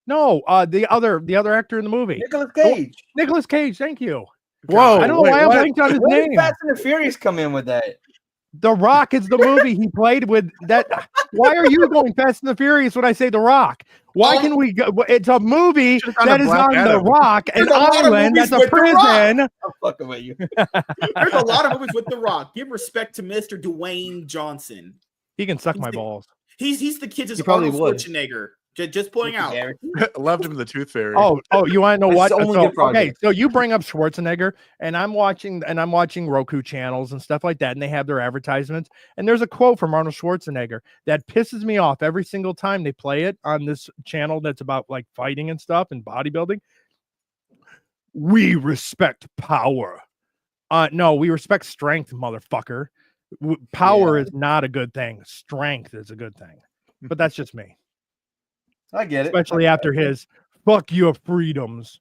No, the other actor in the movie. Nicolas Cage. Nicolas Cage. Thank you. Whoa! I don't know why I blanked on his When did name. Fast and the Furious come in with that? The Rock is the movie he played with. That. Why are you going Fast and the Furious when I say The Rock? Why can we go? It's a movie that is on The Rock, an island that's a prison. I'm fucking with you. There's a lot of movies with The Rock. Give respect to Mr. Dwayne Johnson. He can suck my balls. He's the kid's He probably Arnold would. Schwarzenegger. Just pointing out. Loved him in the Tooth Fairy. Oh, you want to know what? It's only So, good project. so you bring up Schwarzenegger, and I'm watching Roku channels and stuff like that, and they have their advertisements. And there's a quote from Arnold Schwarzenegger that pisses me off every single time they play it on this channel that's about like fighting and stuff and bodybuilding. We respect power. No, we respect strength, motherfucker. Power is not a good thing. Strength is a good thing. But that's just me. I get it. Especially after his "fuck your freedoms."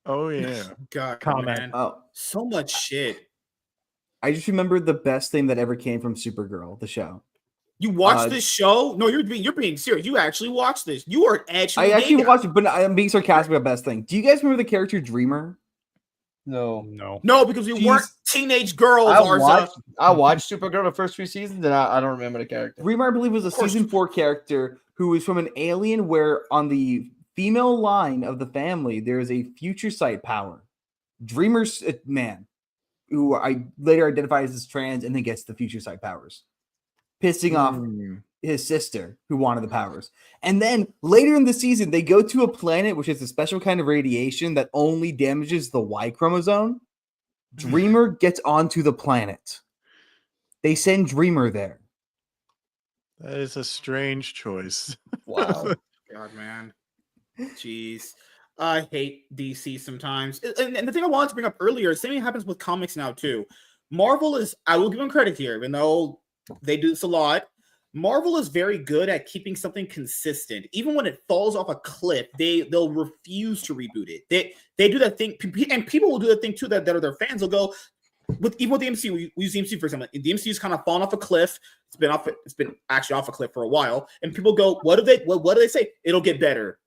Oh yeah. God, Comment. man. Oh, So much shit. I just remember the best thing that ever came from Supergirl, the show. You watched this show? No, you're being serious. You actually watched this. You are actually. I actually watched it, but I'm being sarcastic about best thing. Do you guys remember the character Dreamer? No. No, because we weren't teenage girls. I watched Supergirl the first 3 seasons, and I don't remember the character. Dreamer, I believe, was a season 4 character who was from an alien where on the female line of the family, there is a future sight power. Dreamer's man, who I later identifies as trans and then gets the future sight powers, pissing off his sister who wanted the powers. And then later in the season, they go to a planet which is a special kind of radiation that only damages the Y chromosome. Dreamer gets onto the planet. They send Dreamer there. That is a strange choice. Wow. God, man. Jeez. I hate DC sometimes. And the thing I wanted to bring up earlier, same thing happens with comics now, too. Marvel is, I will give them credit here, even though they do this a lot. Marvel is very good at keeping something consistent. Even when it falls off a cliff, they'll refuse to reboot it. They do that thing, and people will do that thing too that are their fans. Will go even with the MCU. We use the MCU for example. The MCU's kind of fallen off a cliff. It's been actually off a cliff for a while, and people go, "What do they say? It'll get better."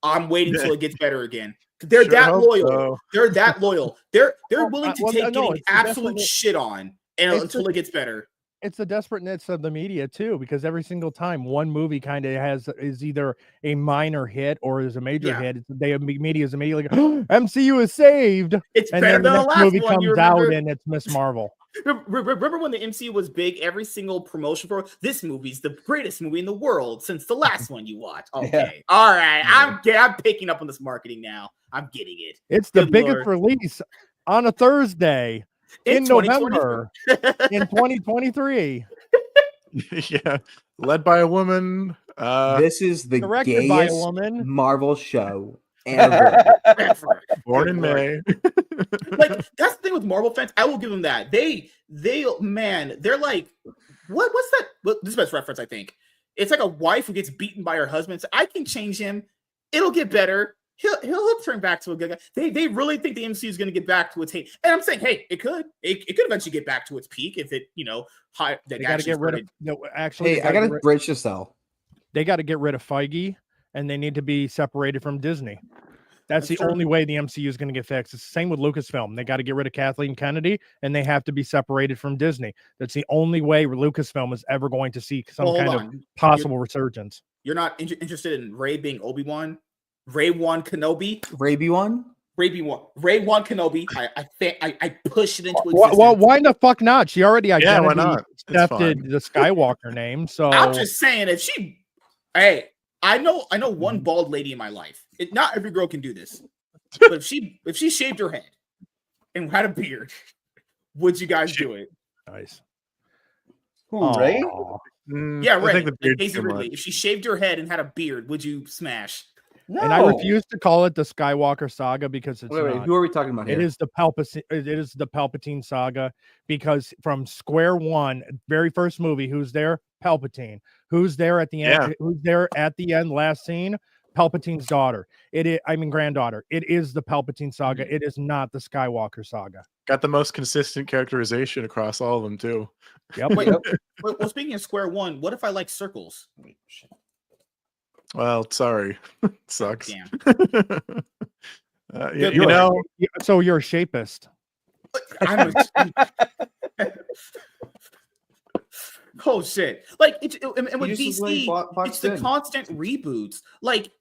I'm waiting till it gets better again. They're that loyal. So. They're that loyal. They're willing to take getting absolute shit on until it gets better. It's the desperateness of the media too, because every single time one movie kind of is either a minor hit or is a major hit, the media is immediately like, oh, MCU is saved. It's and better then than the last movie one. comes out and it's Miss Marvel. Remember when the MCU was big? Every single promotion for this movie's the greatest movie in the world since the last one you watched. Okay, all right, I'm picking up on this marketing now. I'm getting it. It's the biggest release on a Thursday. In November in 2023. Yeah, led by a woman. This is the directed by a gayest woman. Marvel show ever. Born in May. Like that's the thing with Marvel fans. I will give them that. They're like, what's that? This is the best reference, I think. It's like a wife who gets beaten by her husband. So I can change him. It'll get better. He'll turn back to a good guy. They really think the MCU is going to get back to its hate, and I'm saying, hey, it could eventually get back to its peak if it, They got to get rid of. No, actually, Hey, I got a bridge to sell. They got to get rid of Feige, and they need to be separated from Disney. That's the only way the MCU is going to get fixed. It's the same with Lucasfilm. They got to get rid of Kathleen Kennedy, and they have to be separated from Disney. That's the only way Lucasfilm is ever going to see some kind of possible resurgence. You're not interested in Rey being Obi-Wan? Ray-Wan Kenobi. Ray-B-Wan? Ray-Wan Kenobi. I push it into existence. Well, why the fuck not? She already why not? accepted the Skywalker name. So I'm just saying, if she Hey, I know one bald lady in my life. Not every girl can do this, but if she shaved her head and had a beard, would you guys do it? Nice. Who, Ray? Aw. Yeah, I right. think the Like beard's Daisy too Ridley. much. If she shaved her head and had a beard, would you smash? No. And I refuse to call it the Skywalker saga because it's Wait, not. who are we talking about here? It is the Palpatine saga, because from square one, very first movie, who's there? Palpatine. Who's there at the end? Yeah. Who's there at the end? Last scene, Palpatine's daughter. Granddaughter. It is the Palpatine saga. It is not the Skywalker saga. Got the most consistent characterization across all of them too. Yep. Wait, well, speaking of square one, what if I like circles? Wait, shit. Well, sorry, sucks. Damn. You know, So you're a shapist. I'm oh shit! Like and with just was DC, boxed it's the in. constant reboots. Like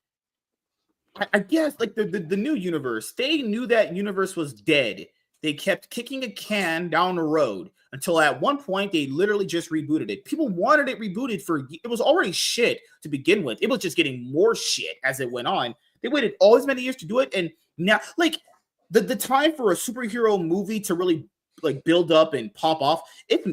I guess like the new universe, they knew that universe was dead. They kept kicking a can down the road until at one point they literally just rebooted it. People wanted it rebooted it was already shit to begin with. It was just getting more shit as it went on. They waited all these many years to do it, and now like the time for a superhero movie to really like build up and pop off,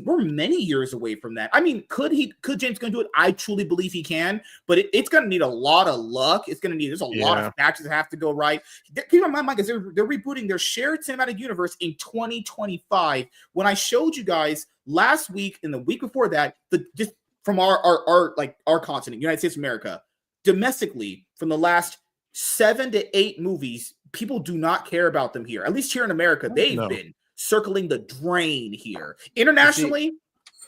we're many years away from that. I mean, could James Gunn do it? I truly believe he can, but it's gonna need a lot of luck. There's a lot of factors that have to go right. Keep in mind, because they're rebooting their shared cinematic universe in 2025. When I showed you guys last week and the week before that, just from our continent, United States of America, domestically, from the last 7 to 8 movies, people do not care about them here. At least here in America, they've been circling the drain here. Internationally,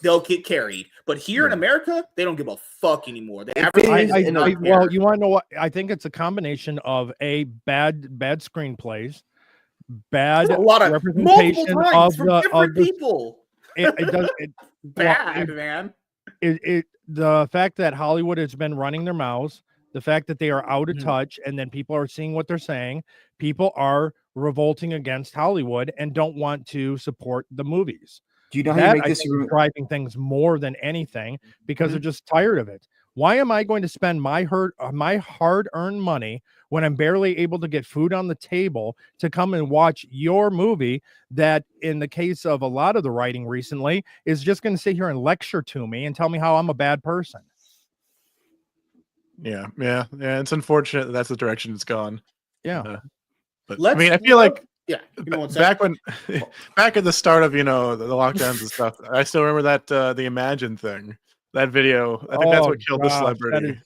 they'll get carried, but here in America, they don't give a fuck anymore. They well, you want to know what? I think it's a combination of bad screenplays, bad a lot of representation of different the people. Man. The fact that Hollywood has been running their mouths, the fact that they are out of touch, and then people are seeing what they're saying. People are revolting against Hollywood and don't want to support the movies. Do you know how you make this driving things more than anything, because they're just tired of it? Why am I going to spend my hard-earned money when I'm barely able to get food on the table to come and watch your movie that, in the case of a lot of the writing recently, is just going to sit here and lecture to me and tell me how I'm a bad person? Yeah. It's unfortunate that that's the direction it's gone. Yeah. But I mean, I feel like back at the start of the lockdowns and stuff, I still remember that the Imagine thing, that video. I think that's what killed the celebrity.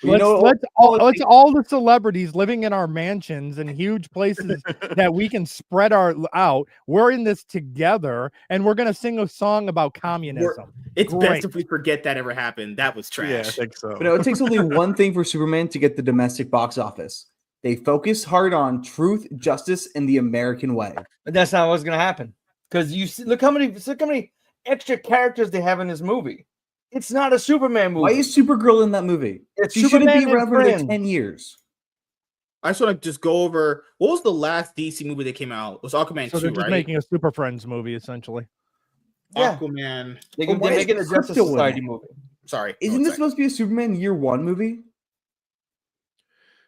Let's all the celebrities living in our mansions and huge places that we can spread out. We're in this together, and we're gonna sing a song about communism. It's best if we forget that ever happened. That was trash. Yeah, I think so. But it takes only one thing for Superman to get the domestic box office. They focus hard on truth, justice, and the American way. But that's not what's gonna happen. Because look how many extra characters they have in this movie. It's not a Superman movie. Why is Supergirl in that movie? She shouldn't be around for 10 years. I just want to go over, what was the last DC movie that came out? It was Aquaman 2, they're just right? making a Super Friends movie, essentially. Yeah. Aquaman. They're making a Justice Society movie. Sorry. Isn't this supposed to be a Superman Year 1 movie?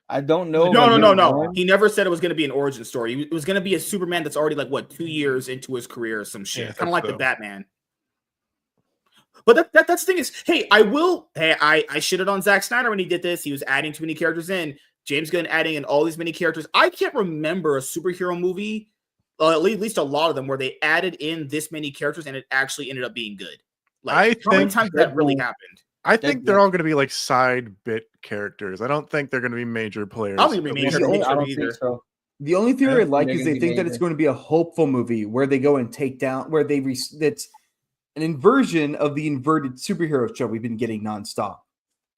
I don't know. No. He never said it was going to be an origin story. It was going to be a Superman that's already 2 years into his career or some shit. Kind of like the Batman. But that's the thing is, I shitted on Zack Snyder when he did this. He was adding too many characters in. James Gunn adding in all these many characters. I can't remember a superhero movie, at least a lot of them, where they added in this many characters and it actually ended up being good. How many times that really happened? I think they're all going to be side bit characters. I don't think they're going to be major players. I don't think major either. So. The only theory I like is they think that it's going to be a hopeful movie where they go and take down, that's an inversion of the inverted superhero show we've been getting nonstop.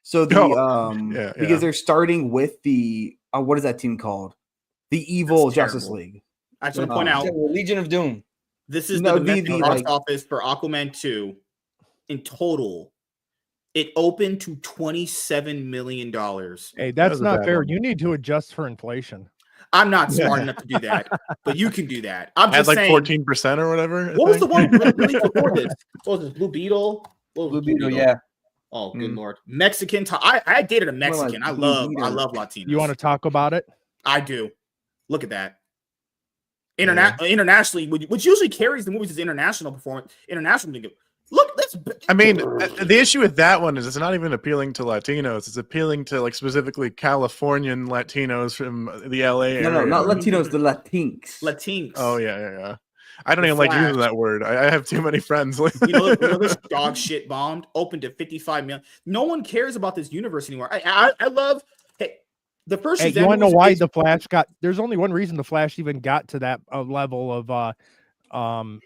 So because they're starting with the what is that team called? The evil Justice League. I just want to point out Legion of Doom. This is the box office for Aquaman 2 in total. It opened to $27 million. Hey, that's not fair. You need to adjust for inflation. I'm not smart enough to do that, but you can do that. I'm just saying 14% or whatever. What was the one really before this? What was this? Blue Beetle? Blue Beetle, yeah. Oh, good lord, Mexican. I dated a Mexican. I love Latinos. You want to talk about it? I do. Look at that. Internationally, which usually carries the movies as international performance. International. Look, that's. I mean, the issue with that one is it's not even appealing to Latinos. It's appealing to like specifically Californian Latinos from the LA area. No, not Latinos, the Latinx. Latinx. Oh yeah. I don't even like using that word. I have too many friends. you know this dog shit bombed, opened to 55 million. No one cares about this universe anymore. I love. Hey, the first. Hey, you want to know why the Flash got? There's only one reason the Flash even got to that level of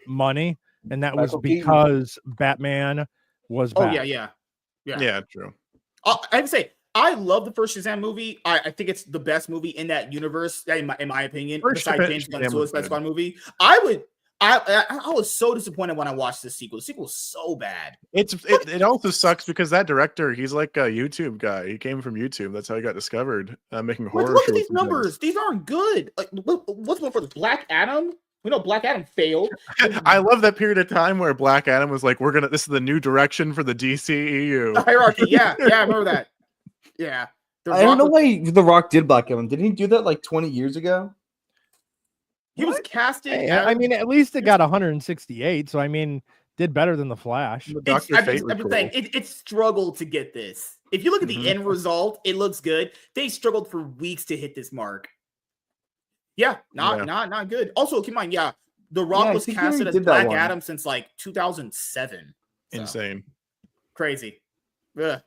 money, and that was because Batman was. Oh back. Yeah, true. I have to say, I love the first Shazam movie. I think it's the best movie in that universe, in my opinion. Besides James Gunn's Suicide Squad movie, I was so disappointed when I watched the sequel. The sequel was so bad. It also sucks because that director, he's like a YouTube guy. He came from YouTube. That's how he got discovered, making horror. Look at these numbers. These aren't good. Like, what's one for this? Black Adam? We know Black Adam failed. I love that period of time where Black Adam was like, this is the new direction for the DCEU. The hierarchy. Yeah, I remember that. Yeah. I don't know why The Rock did Black Adam. Didn't he do that like 20 years ago? He was casted. Hey, I mean, at least it got 168. So I mean, did better than the Flash. It struggled to get this. If you look at the end result, it looks good. They struggled for weeks to hit this mark. Yeah, not good. Also, keep in mind, The Rock was casted as Black Adam since like 2007. So. Insane, crazy. Ugh.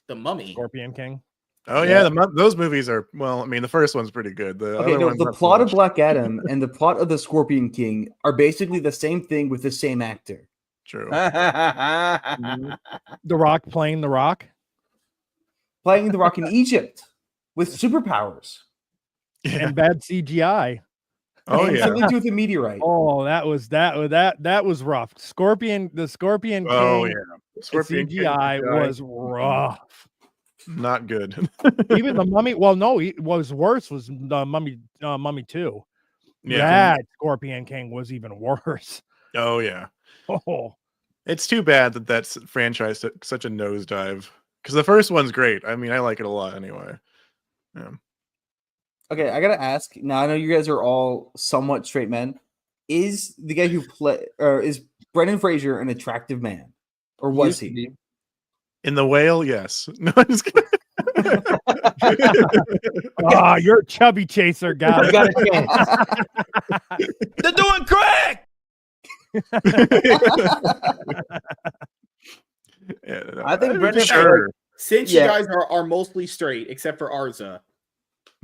The Mummy, Scorpion King. Oh yeah, those movies are the first one's pretty good. The plot of Black Adam and the plot of the Scorpion King are basically the same thing with the same actor. True. The Rock playing The Rock. Playing The Rock in Egypt with superpowers. And bad CGI. Oh yeah. Something to do with a meteorite. Oh, that was rough. The Scorpion King. Oh yeah. Scorpion CGI was rough. Not good. Even the Mummy. Well, no, it was worse. Was the Mummy 2? Yeah. That Scorpion King was even worse. Oh yeah. Oh, it's too bad that franchise took such a nosedive. Because the first one's great. I mean, I like it a lot anyway. Yeah. Okay, I gotta ask. Now I know you guys are all somewhat straight men. Is the guy who is Brendan Fraser an attractive man, or was he? In The Whale, yes. No, I'm just kidding. You're a chubby chaser guy. I got a chance. They're doing crack. I think Brendan. Sure. Since you guys are mostly straight, except for Arza,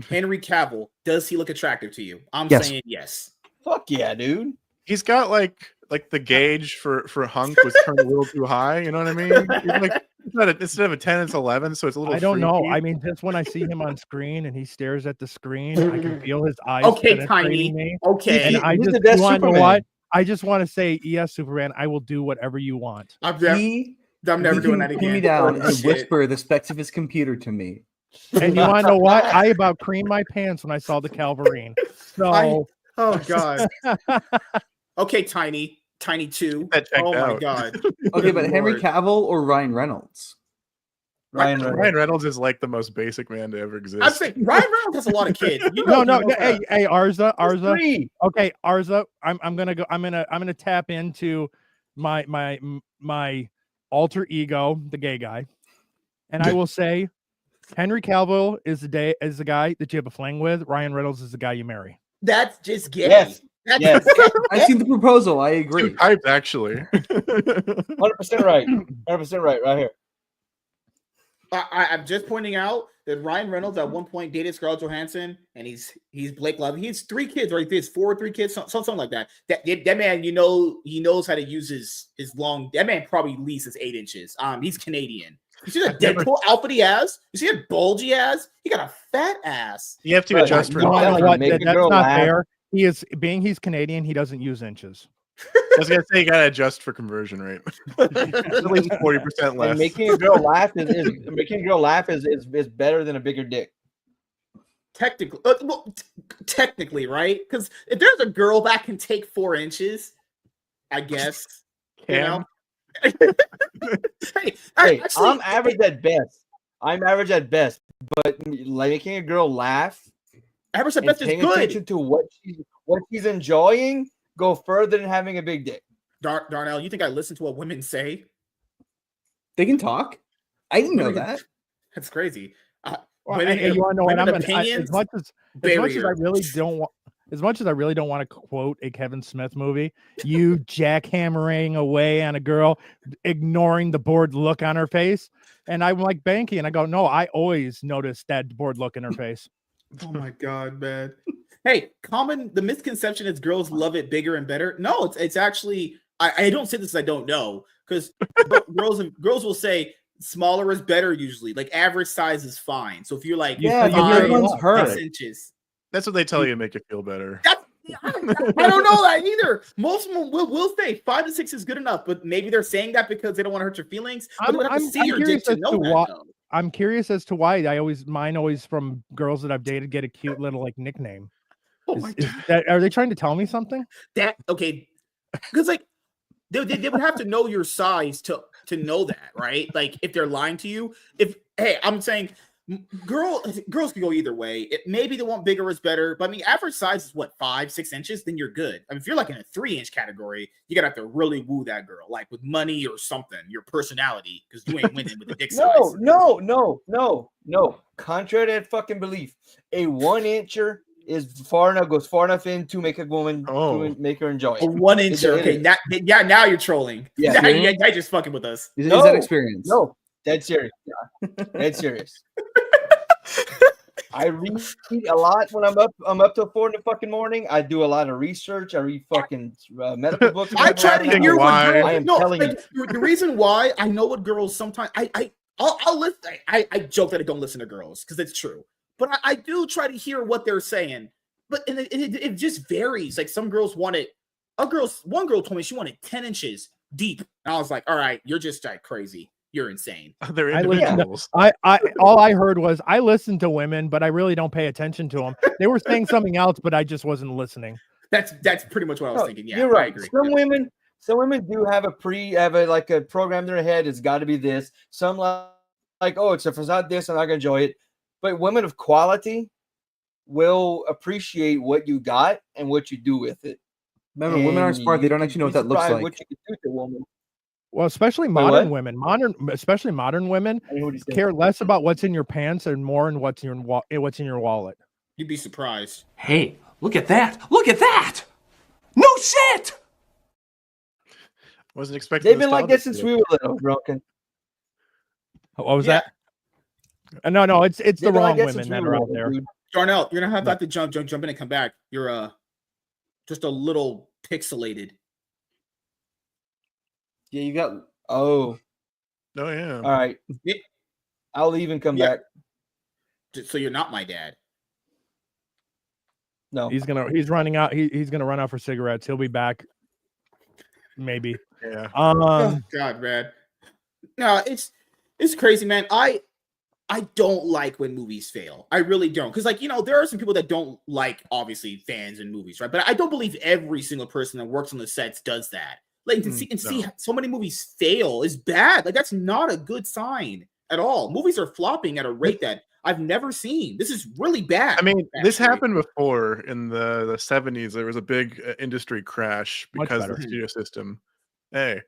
Henry Cavill, does he look attractive to you? I'm saying yes. Fuck yeah, dude. He's got like the gauge for hunk was turned a little too high. You know what I mean? Instead of a 10, it's 11, so it's a little. I don't freaky. know. I mean, just when I see him on screen and he stares at the screen, I can feel his eyes. Okay, Tiny. Me. Okay, and I just want to know what. I just want to say, yes, Superman. I will do whatever you want. I'm never doing that again. Pin me down and whisper the specs of his computer to me. And you want to know what? I about creamed my pants when I saw the Calvarine. So, oh god. Okay, Tiny 2. Oh my god. Okay, but Henry Cavill or Ryan Reynolds? Ryan Reynolds is like the most basic man to ever exist. I'm saying Ryan Reynolds has a my kids. No. Hey, Arza. Okay, Arza. I'm gonna tap into my alter ego, the gay guy, and I will say, Henry Cavill is the guy that you have a fling with. Ryan Reynolds is the guy you marry. That's just gay. Yes. Yes. I've seen the proposal. I agree. Two types, actually. 100% right. 100% right. Right here. I'm just pointing out that Ryan Reynolds at one point dated Scarlett Johansson, and he's Blake Lively. He has 3 kids, right? He has 3 kids, something like that. That man, he knows how to use his long. That man probably at least is 8 inches. He's Canadian. You see the Deadpool outfit he has? You see that bulge he has? He got a fat ass. You have to adjust for that's not fair. He's Canadian. He doesn't use inches. I was gonna say you gotta adjust for conversion rate. At least 40% less. And making a girl laugh is better than a bigger dick. Technically, right? Because if there's a girl that can take 4 inches, I guess. You know? Hey, Hey, actually, I'm average at best. I'm average at best, but making a girl laugh average at and best is paying good. attention to what she's enjoying go further than having a big dick. Darnell, you think I listen to what women say? They can talk. I didn't know Women- that. That's crazy. Well, Women, and you want to know what women I'm gonna, opinions, as much as I barrier. really don't want. As much as I really don't want to quote a Kevin Smith movie, you jackhammering away on a girl, ignoring the bored look on her face. And I'm like Banky, and I go, no, I always notice that bored look in her face. Oh my god, man. Hey, the misconception is girls love it bigger and better. No, it's actually I don't say this, I don't know, because girls will say smaller is better usually. Like average size is fine. So if you're like Yeah, you because really everyone's love- hurt. 6 inches, That's what they tell you to make you feel better. I don't know that either. Most of them will say 5 to 6 is good enough, but maybe they're saying that because they don't want to hurt your feelings. But they would have to see your dick to know that. Though. I'm curious as to why mine always from girls that I've dated get a cute little like nickname. Oh my god, Are they trying to tell me something? okay, because like they would have to know your size to know that, right? Like if they're lying to you, I'm saying girls can go either way. Maybe they want bigger is better, but I mean average size is what 5-6 inches, then you're good. I mean if you're like in a 3-inch category, you gotta have to really woo that girl, like with money or something, your personality, because you ain't winning with the dick size. No. Contrary to that fucking belief, a 1-incher goes far enough in to make a woman to make her enjoy it. A 1-incher. Okay, now you're trolling. Yeah. Now you're just fucking with us. Is that experience? No, dead serious. Dead serious. I read a lot when I'm up till 4 in the fucking morning. I do a lot of research. I read fucking medical books. I try to hear what girls. I am telling you. The reason why I know what girls sometimes I'll listen. I joke that I don't listen to girls because it's true, but I do try to hear what they're saying. But it just varies. Like some girls want it. One girl told me she wanted 10 inches deep, and I was like, "All right, you're just like crazy. You're insane." They're individuals. All I heard was I listen to women, but I really don't pay attention to them. They were saying something else, but I just wasn't listening. That's pretty much what I was thinking. Yeah, you're right. I agree. Some women do have a program in their head. It's got to be this. Some like oh, if it's not this, I'm not gonna enjoy it. But women of quality will appreciate what you got and what you do with it. Remember, women aren't smart. They don't actually know what that looks like. What you can do to a woman. Well, especially modern women. Especially modern women care less about what's in your pants and more in what's in your wallet. You'd be surprised. Hey, look at that! Look at that! No shit! Wasn't expecting. They've been like this since we were little, broken. What was that? No, it's the wrong women that are out there. Dude. Darnell, you're gonna have to jump in and come back. You're just a little pixelated. Yeah, you got. Oh yeah. All right. I'll leave and come back. So you're not my dad. No, he's running out. He's gonna run out for cigarettes. He'll be back. Maybe. Yeah. Oh, God, man. No, it's crazy, man. I don't like when movies fail. I really don't. Because, there are some people that don't like, obviously, fans in movies, right? But I don't believe every single person that works on the sets does that. Like, see so many movies fail is bad. Like, that's not a good sign at all. Movies are flopping at a rate that I've never seen. This is really bad. I mean, this happened before in the 70s. There was a big industry crash because of the studio system. Hey.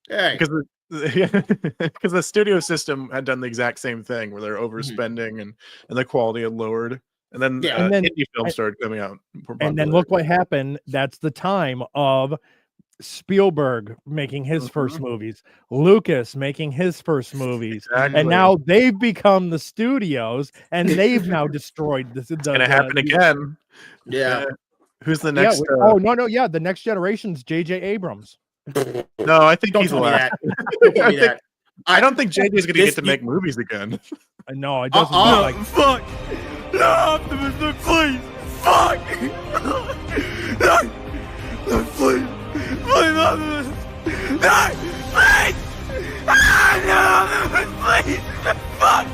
Because the studio system had done the exact same thing where they're overspending and the quality had lowered. And then indie films started coming out. And then look what happened. That's the time of Spielberg making his first movies, Lucas making his first movies, and now they've become the studios, and they've now destroyed this. It's gonna happen again. Yeah. Who's the next? The next generation's J.J. Abrams. No, I think he's last. I don't think JJ's gonna get to make movies again. No, it doesn't. Like fuck. No, Optimus, no, please. Fuck. No, please. Please, Optimus. No, please. No, please. Fuck.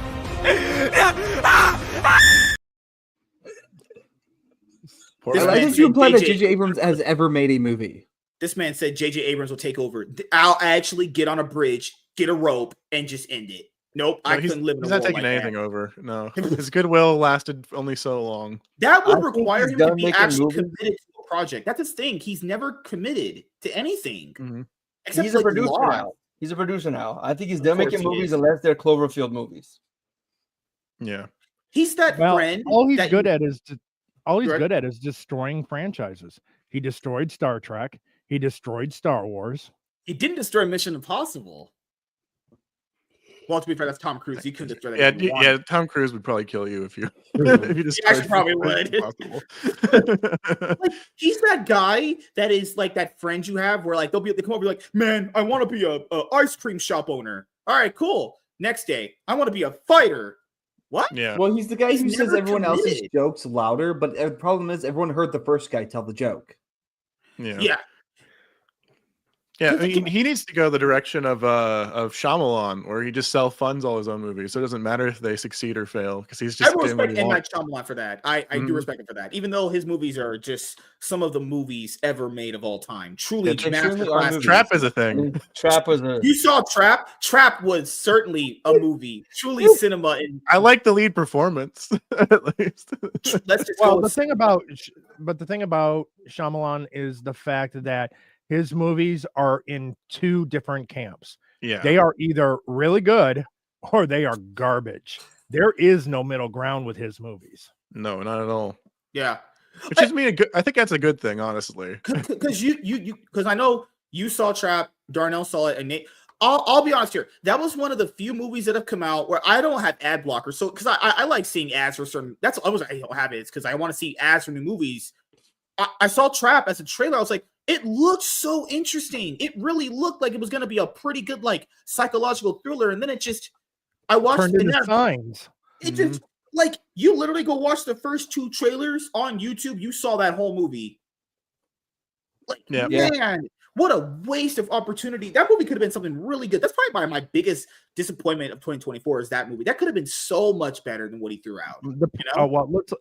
I like that you imply that J.J. Abrams has ever made a movie. This man said J.J. Abrams will take over. I'll actually get on a bridge, get a rope, and just end it. Nope, No, I couldn't live in a He's not world taking like anything that. over. No, his goodwill lasted only so long. That would I think require he's him to done be making actually movies. committed to a project. That's his thing. He's never committed to anything. Mhm. Except He's a like producer Law. now. He's a producer now. I think he's Of done course making he movies is. unless they're Cloverfield movies. Yeah. He's that Well, friend. all he's that good you- at is all he's Right. good at is destroying franchises. He destroyed Star Trek. He destroyed Star Wars. He didn't destroy Mission Impossible. Well, to be fair, that's Tom Cruise. He couldn't destroy that. Yeah, if he yeah. wanted. Tom Cruise would probably kill you if you Mhm. if you He actually destroyed probably Mission would. Impossible. Like he's that guy that is like that friend you have where like they come up and be like, man, I want to be a ice cream shop owner. All right, cool. Next day, I want to be a fighter. What? Yeah. Well, he's the guy He's who says never everyone else's committed. jokes louder, but the problem is everyone heard the first guy tell the joke. Yeah. Yeah. Yeah, I mean, he needs to go the direction of Shyamalan, where he just self-funds all his own movies, so it doesn't matter if they succeed or fail, because he's I just doing what respect he M. Night wants. Shyamalan for that. I do Mhm. respect him for that, even though his movies are just some of the movies ever made of all time. Truly Yeah, masterclass. movies. Trap is a I thing. mean, Trap was a You saw Trap? Trap was certainly a movie. Truly cinema. And I like the lead performance, at least. let's just Well, go. the thing about Shyamalan is the fact that his movies are in two different camps. Yeah. They are either really good or they are garbage. There is no middle ground with his movies. No, not at all. Yeah. Which is me a good. I think that's a good thing, honestly. Because because I know you saw Trap, Darnell saw it, and Nate. I'll be honest here. That was one of the few movies that have come out where I don't have ad blockers. So because I like seeing ads for certain. That's I don't have it. It's because I want to see ads for new movies. I saw Trap as a trailer. I was like, it looked so interesting. It really looked like it was going to be a pretty good like psychological thriller, and then it just I watched Turned it. into And Signs. it just like you literally go watch the first two trailers on YouTube. You saw that whole movie. Like, Yeah. man, what a waste of opportunity. That movie could have been something really good. That's probably my biggest disappointment of 2024 is that movie. That could have been so much better than what he threw out.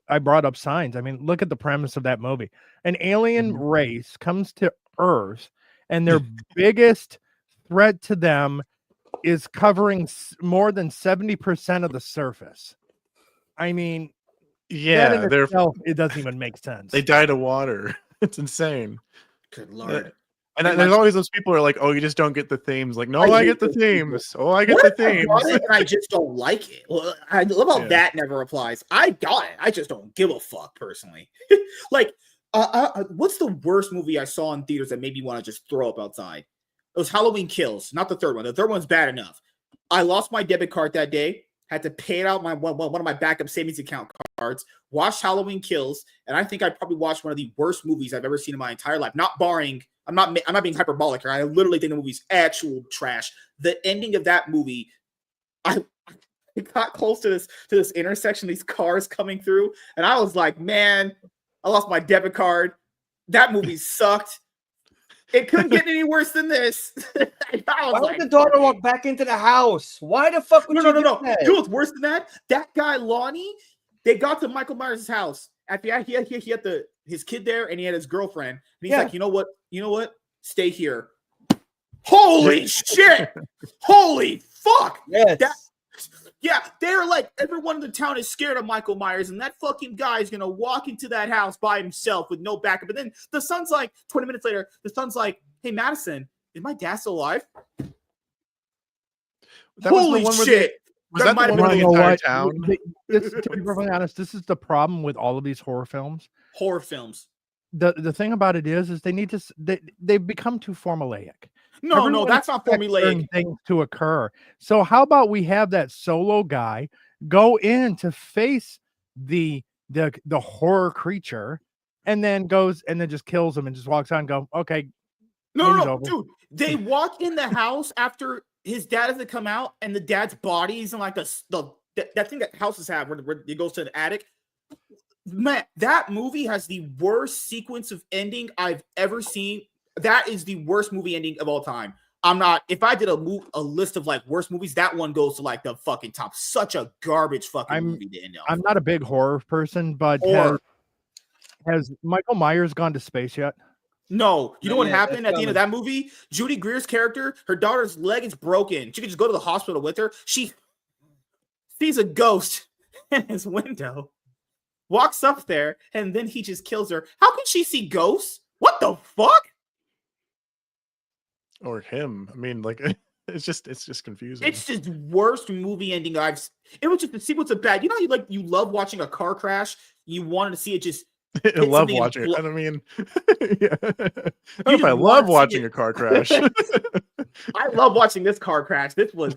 I brought up Signs. I mean, look at the premise of that movie. An alien race comes to Earth, and their biggest threat to them is covering more than 70% of the surface. I mean, Yeah, that in itself, it doesn't even make sense. they died of water. It's insane. Good Lord. And there's always those people who are like, "Oh, you just don't get the themes." Like, no, I I hate get the those people. themes. Oh, I get What? the I got themes. it and I just don't like it. Well, I love how Yeah. that never applies. I got it. I just don't give a fuck personally. Like, what's the worst movie I saw in theaters that made me want to just throw up outside? It was Halloween Kills, not the third one. The third one's bad enough. I lost my debit card that day. Had to pay it out one of my backup savings account cards. Watched Halloween Kills, and I think I probably watched one of the worst movies I've ever seen in my entire life. Not barring. I'm not being hyperbolic here. I literally think the movie's actual trash. The ending of that movie, I got close to this intersection, these cars coming through, and I was like, man, I lost my debit card. That movie sucked. It couldn't get any worse than this. Why would the daughter walk back into the house? Why the fuck would No. you do You that? know what's worse than that? That guy Lonnie, they got to Michael Myers' house. He had his kid there, and he had his girlfriend. And he's like, you know what? Stay here. Holy shit! Holy fuck! Yes. Yeah, they're like, everyone in the town is scared of Michael Myers, and that fucking guy is gonna walk into that house by himself with no backup. And then the son's like, 20 minutes later, the son's like, hey, Madison, is my dad still alive? That was the Holy one where shit! Was that might the have one been where the the entire town? To be perfectly honest, this is the problem with all of these horror films. horror films. The thing about it is they need to they become too formulaic. No, Everyone that's not expects certain formulaic. things to occur. So how about we have that solo guy go in to face the horror creature, and then goes and then just kills him and just walks out and go, okay. movie's No, over. dude. They walk in the house after his dad has to come out, and the dad's body is in like that thing that houses have where it goes to the attic. Man, that movie has the worst sequence of ending I've ever seen. That is the worst movie ending of all time. I'm not. If I did a list of like worst movies, that one goes to like the fucking top. Such a garbage fucking movie to end off. I'm not a big horror person, but has Michael Myers gone to space yet? No, you know what Yeah, happened that's at the end of that movie? Judy Greer's character, her daughter's leg is broken. She could just go to the hospital with her. She sees a ghost in his window, walks up there, and then he just kills her. How can she see ghosts? What the fuck? Or him. I mean, like it's just confusing. It's just worst movie ending It was just the sequence of bad. You know, you love watching a car crash. You wanted to see it just. I love watching it. I mean, yeah. I don't know if I just love wanna see watching it. a car crash. I love watching this car crash. This was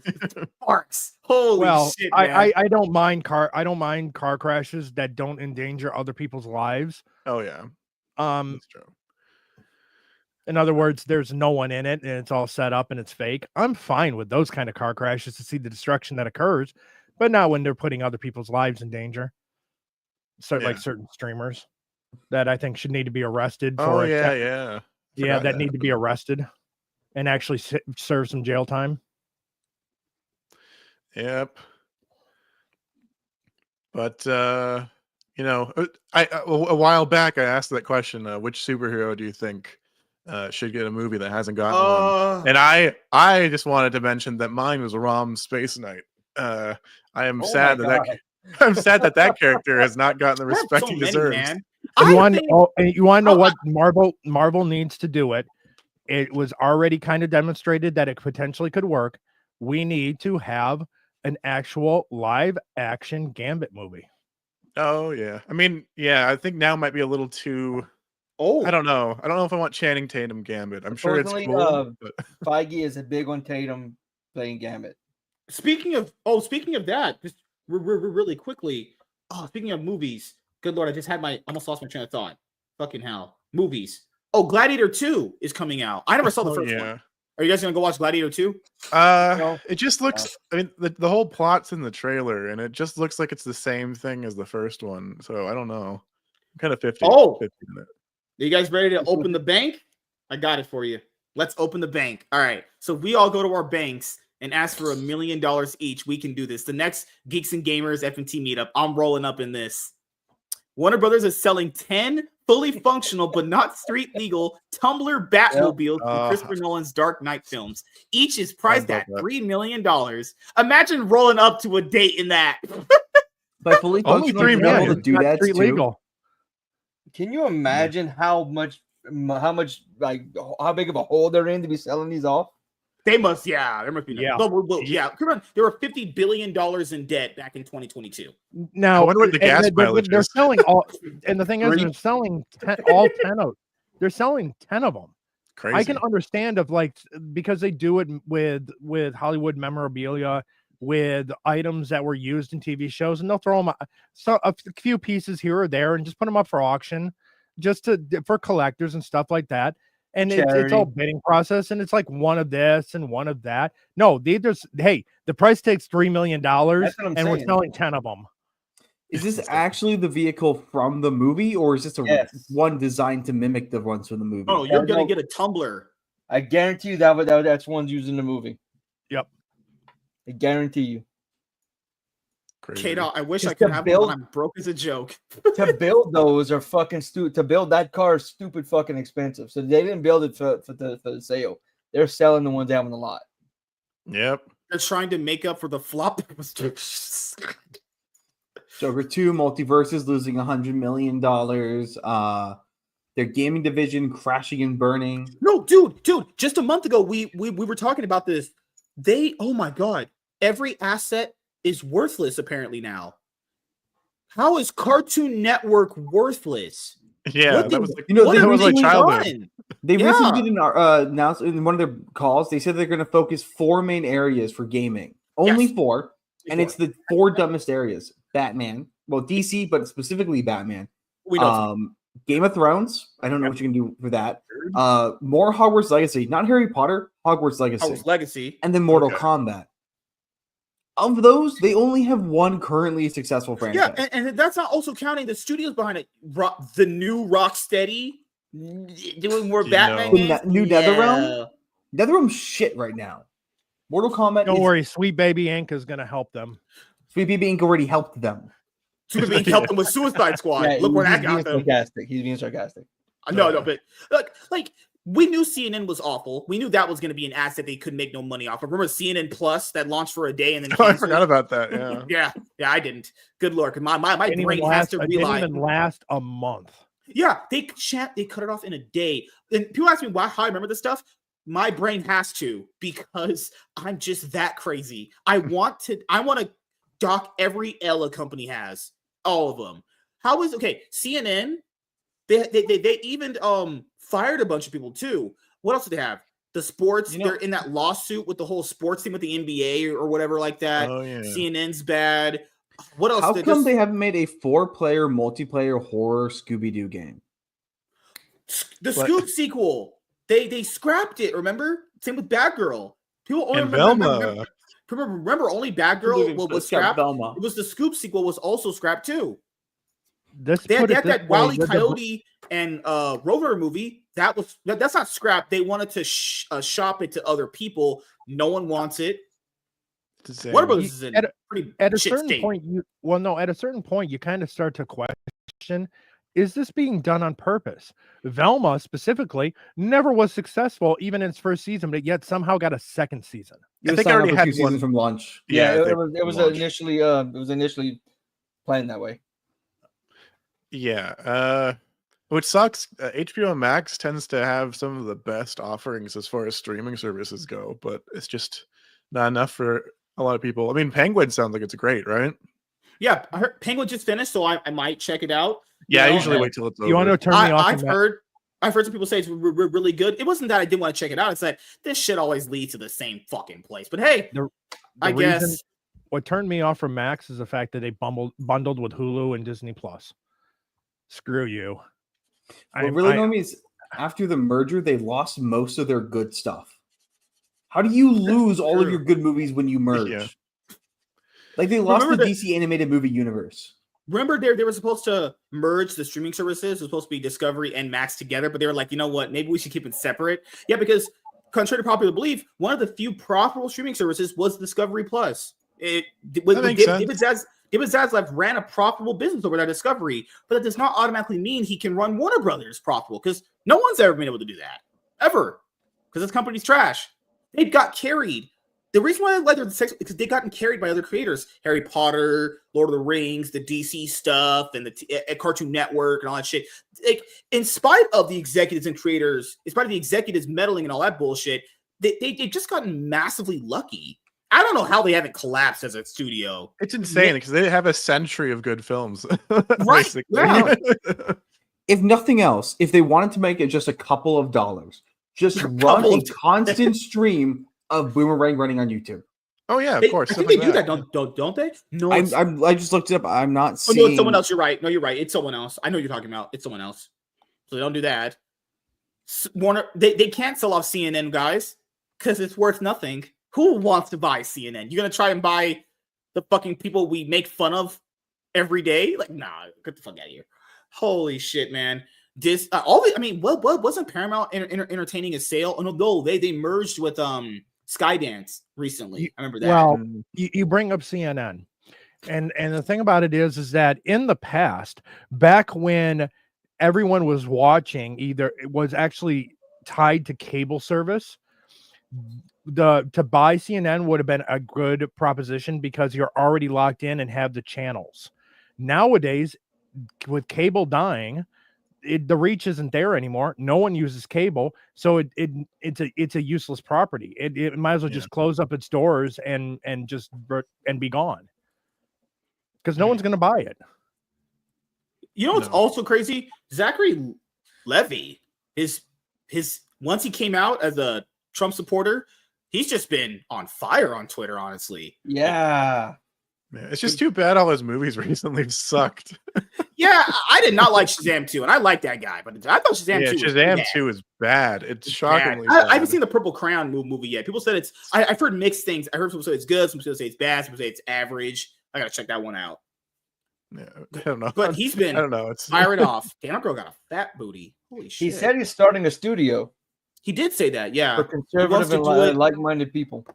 sparks. Holy shit, man. I don't mind car crashes that don't endanger other people's lives. Oh yeah, That's true. In other words, there's no one in it and it's all set up and it's fake. I'm fine with those kind of car crashes to see the destruction that occurs, but not when they're putting other people's lives in danger. Like certain streamers that I think should need to be arrested for. Oh yeah. That need to be arrested and actually serve some jail time. Yep. But you know, a while back I asked that question: which superhero do you think should get a movie that hasn't gotten one? And I just wanted to mention that mine was Rom's Space Knight. I am sad I'm sad that character has not gotten the respect he deserves. Man. You want to know what Marvel needs to do it? It was already kind of demonstrated that it potentially could work. We need to have an actual live action Gambit movie. Oh yeah. I mean, yeah, I think now might be a little too I don't know. I don't know if I want Channing Tatum Gambit. I'm sure it's cool. But Feige is a big on Tatum playing Gambit. Speaking of that, just really quickly. Oh, speaking of movies, good lord, I almost lost my train of thought. Fucking hell, movies. Oh, Gladiator 2 is coming out. I never saw the first one. Are you guys gonna go watch Gladiator 2? It just looks. I mean, the whole plot's in the trailer, and it just looks like it's the same thing as the first one. So I don't know. I'm kind of 50. 50 in it. Are you guys ready to open the bank? I got it for you. Let's open the bank. All right. So we all go to our banks and ask for $1 million each. We can do this. The next Geeks and Gamers FNT meetup, I'm rolling up in this. Warner Brothers is selling 10 fully functional but not street legal Tumbler Batmobiles from Christopher Nolan's Dark Knight films. Each is priced at $3 million. Imagine rolling up to a date in that. But fully only $3 million to do that too. Legal. Can you imagine how big of a hole they're in to be selling these off? There must be. Yeah. Come on. There were $50 billion in debt back in 2022. Now, I wonder what the gas mileage they're is. selling all, and the thing is, they're selling all 10 of. They're selling 10 of them. Crazy. I can understand because they do it with Hollywood memorabilia, with items that were used in TV shows, and they'll throw them a few pieces here or there and just put them up for auction, for collectors and stuff like that. And it's all bidding process, and it's like one of this and one of that. No, the price takes $3 million, and we're selling 10 of them. Is this actually the vehicle from the movie, or is this one designed to mimic the ones from the movie? Oh, you're gonna get a tumbler. I guarantee you that's one's used in the movie. Yep, I guarantee you. K-Dog, I wish I could have one. I'm broke as a joke. To build those are fucking stupid. To build that car is stupid fucking expensive. So they didn't build it for the sale. They're selling the ones out on the lot. Yep. They're trying to make up for the flop. Joker 2 Multiverses losing $100 million. Their gaming division crashing and burning. No, dude. Just a month ago, we were talking about this. Oh my god, every asset is worthless apparently now. How is Cartoon Network worthless? Yeah, that was like childhood. They recently did an announcement in one of their calls. They said they're going to focus 4 main areas for gaming. Only 4, and it's the 4 dumbest areas: Batman, well DC, but specifically Batman. We know. Game of Thrones. I don't know what you can do for that. More Hogwarts Legacy, not Harry Potter. Hogwarts Legacy. And then Mortal Kombat. Of those, they only have 1 currently successful franchise. Yeah, and that's not also counting the studios behind it. The new Rocksteady doing more Batman games. New NetherRealm? NetherRealm's shit right now. Mortal Kombat. Don't worry, Sweet Baby Inc. is going to help them. Sweet Baby Inc. already helped them. Sweet Baby Inc. helped them with Suicide Squad. Look where that got them. He's being sarcastic. No, but like we knew CNN was awful. We knew that was going to be an asset they could make no money off of. Remember CNN Plus that launched for a day and then I forgot about that. Yeah. yeah, I didn't. Good lord, my brain has to It rely. didn't even last a month. Yeah, they cut it off in a day. And people ask me how I remember this stuff. My brain has to, because I'm just that crazy. I want to dock every L a company has, all of them. CNN? They even fired a bunch of people too. What else did they have? The sports, they're in that lawsuit with the whole sports team with the NBA or whatever like that. Oh, yeah. CNN's bad. What else? How come they haven't made a 4-player multiplayer horror Scooby-Doo game? The Scoop sequel. They scrapped it, remember? Same with Batgirl. People only And remember only Batgirl was scrapped. Velma. It was the Scoop sequel was also scrapped too. This They had put it this that way, Wile E. the- Coyote and Rover movie. That's not scrapped. They wanted to shop it to other people. No one wants it. Warner Brothers is in at pretty at a shit certain state. point at a certain point you kind of start to question, is this being done on purpose? Velma specifically never was successful even in its first season, but yet somehow got a second season. You I think signed I up already for had 2 seasons one from launch. Yeah, they it was launched. initially planned that way. Yeah. Which sucks. HBO Max tends to have some of the best offerings as far as streaming services go, but it's just not enough for a lot of people. I mean, Penguin sounds like it's great, right? Yeah, I heard Penguin just finished, so I might check it out. Yeah, I know, usually wait till it's over. You want to turn me off? I've heard some people say it's really good. It wasn't that I didn't want to check it out. It's that this shit always leads to the same fucking place. But hey, I guess what turned me off from Max is the fact that they bundled with Hulu and Disney Plus. Screw you. What really annoyed me is after the merger, they lost most of their good stuff. How do you lose all of your good movies when you merge? Yeah. Like they lost the DC animated movie universe. Remember, they were supposed to merge the streaming services. It was supposed to be Discovery and Max together, but they were like, you know what? Maybe we should keep it separate. Yeah, because contrary to popular belief, one of the few profitable streaming services was Discovery Plus. David Zaslav ran a profitable business over that Discovery, but that does not automatically mean he can run Warner Brothers profitable, because no one's ever been able to do that, ever, because this company's trash. They got carried. The reason why I like their sex because they gotten carried by other creators, Harry Potter, Lord of the Rings, the DC stuff, and the Cartoon Network and all that shit. Like, in spite of the executives and creators, in spite of the executives meddling and all that bullshit, they just gotten massively lucky. I don't know how they haven't collapsed as a studio. It's insane because they have a century of good films. Right. Yeah. If nothing else, if they wanted to make it just a couple of dollars, just run a constant stream of Boomerang running on YouTube. Oh yeah, of course. I think they do that, don't they? No, I just looked it up. I'm not seeing. Oh, no, it's someone else. You're right. No, you're right. It's someone else. I know what you're talking about. It's someone else. So they don't do that. Warner, they can't sell off CNN, guys, because it's worth nothing. Who wants to buy CNN? You're gonna try and buy the fucking people we make fun of every day? Like, nah, get the fuck out of here. Holy shit, man. What wasn't Paramount entertaining a sale? Oh no, they merged with Skydance recently. I remember that. Well, you bring up CNN, and the thing about it is that in the past, back when everyone was watching, either it was actually tied to cable service, to buy CNN would have been a good proposition because you're already locked in and have the channels. Nowadays, with cable dying, the reach isn't there anymore. No one uses cable, so it's a useless property. It might as well just close up its doors and be gone, because no one's going to buy it. You know what's also crazy? Zachary Levi, his once he came out as a Trump supporter, he's just been on fire on Twitter, honestly. Yeah. Man, it's just too bad all his movies recently sucked. Yeah, I did not like Shazam 2, and I like that guy, but I thought Shazam 2 is bad. It's shockingly bad. bad. I haven't seen the Purple Crayon movie yet. People said it's I've heard mixed things. I heard some say it's good, some people say it's bad, some people say it's average. I gotta check that one out. Yeah, I don't know. But he's been I don't know. It's firing off. Damn, that girl got a fat booty. Holy shit. He said he's starting a studio He did say that, yeah. for conservative and like-minded people.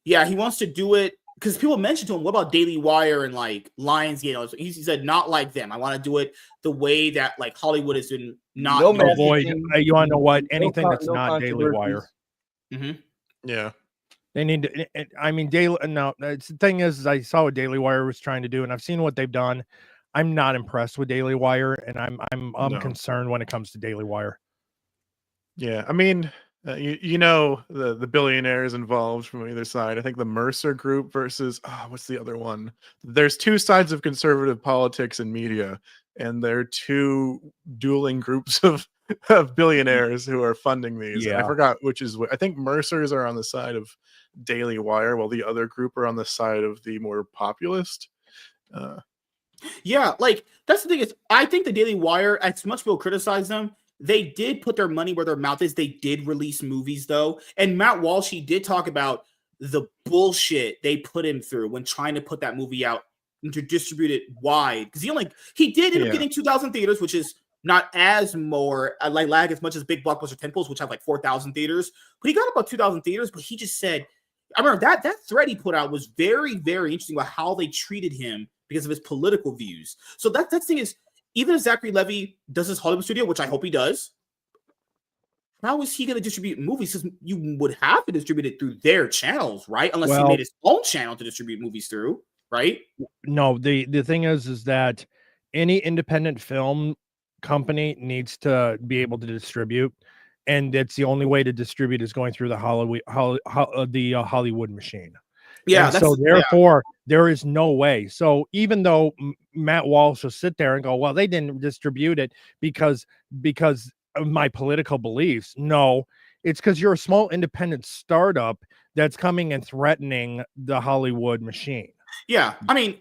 Yeah, he wants to do it because people mentioned to him, what about Daily Wire and like Lionsgate? He said, not like them. I want to do it the way that like Hollywood has been not. No Avoid. messaging, You want to know what? no Anything that's no not Daily Wire. controversies. Yeah. They need to. I mean, Daily. No, the thing is, I saw what Daily Wire was trying to do, and I've seen what they've done. I'm not impressed with Daily Wire, and I'm No. concerned when it comes to Daily Wire. Yeah, I mean, you know the billionaires involved from either side. I think the Mercer Group versus what's the other one? There's two sides of conservative politics and media, and there are two dueling groups of billionaires who are funding these. And I Yeah. forgot which is. I think Mercers are on the side of Daily Wire, while the other group are on the side of the more populist. Yeah, like that's the thing is, I think the Daily Wire, as much people criticize them, they did put their money where their mouth is. They did release movies though, and Matt Walsh, he did talk about the bullshit they put him through when trying to put that movie out and to distribute it wide, because he did end up getting 2,000 theaters, which is not as more like lag as much as big blockbuster tentpoles, which have like 4,000 theaters, but he got about 2,000 theaters. But he just said, I remember that thread he put out was very, very interesting about how they treated him because of his political views. So that thing is, even if Zachary Levi does his Hollywood studio, which I hope he does, how is he going to distribute movies? Because you would have to distribute it through their channels, right? Unless he made his own channel to distribute movies through, right? No, the thing is that any independent film company needs to be able to distribute, and it's the only way to distribute is going through the Hollywood machine. Yeah. So therefore, there is no way. So even though Matt Walsh will sit there and go, well, they didn't distribute it because of my political beliefs. No, it's because you're a small independent startup that's coming and threatening the Hollywood machine. Yeah, I mean,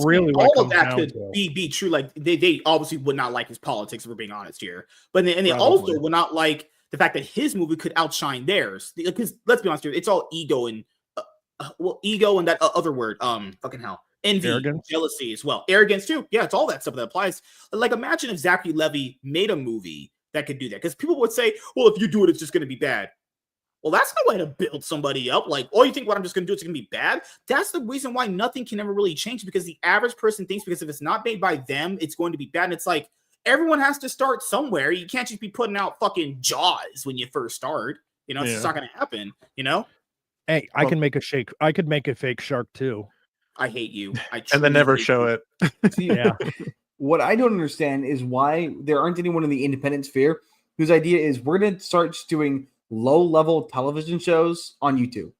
really what all of that down could to. be true. Like they obviously would not like his politics, if we're being honest here, but they also would not like the fact that his movie could outshine theirs. Because let's be honest here, it's all ego and ego and that other word, fucking hell, envy, arrogance, jealousy as well, arrogance too. Yeah, it's all that stuff that applies. Like, imagine if Zachary Levi made a movie that could do that, because people would say, well, if you do it, it's just going to be bad. Well, that's no way to build somebody up. Like, oh, you think what I'm just going to do, it's going to be bad? That's the reason why nothing can ever really change, because the average person thinks because if it's not made by them, it's going to be bad. And it's like, everyone has to start somewhere. You can't just be putting out fucking Jaws when you first start. You know, it's just not going to happen, you know? Hey, I can make a shake. I could make a fake shark too. I hate you. And then never show it. See, Yeah. What I don't understand is why there aren't anyone in the independent sphere whose idea is we're going to start just doing low-level television shows on YouTube.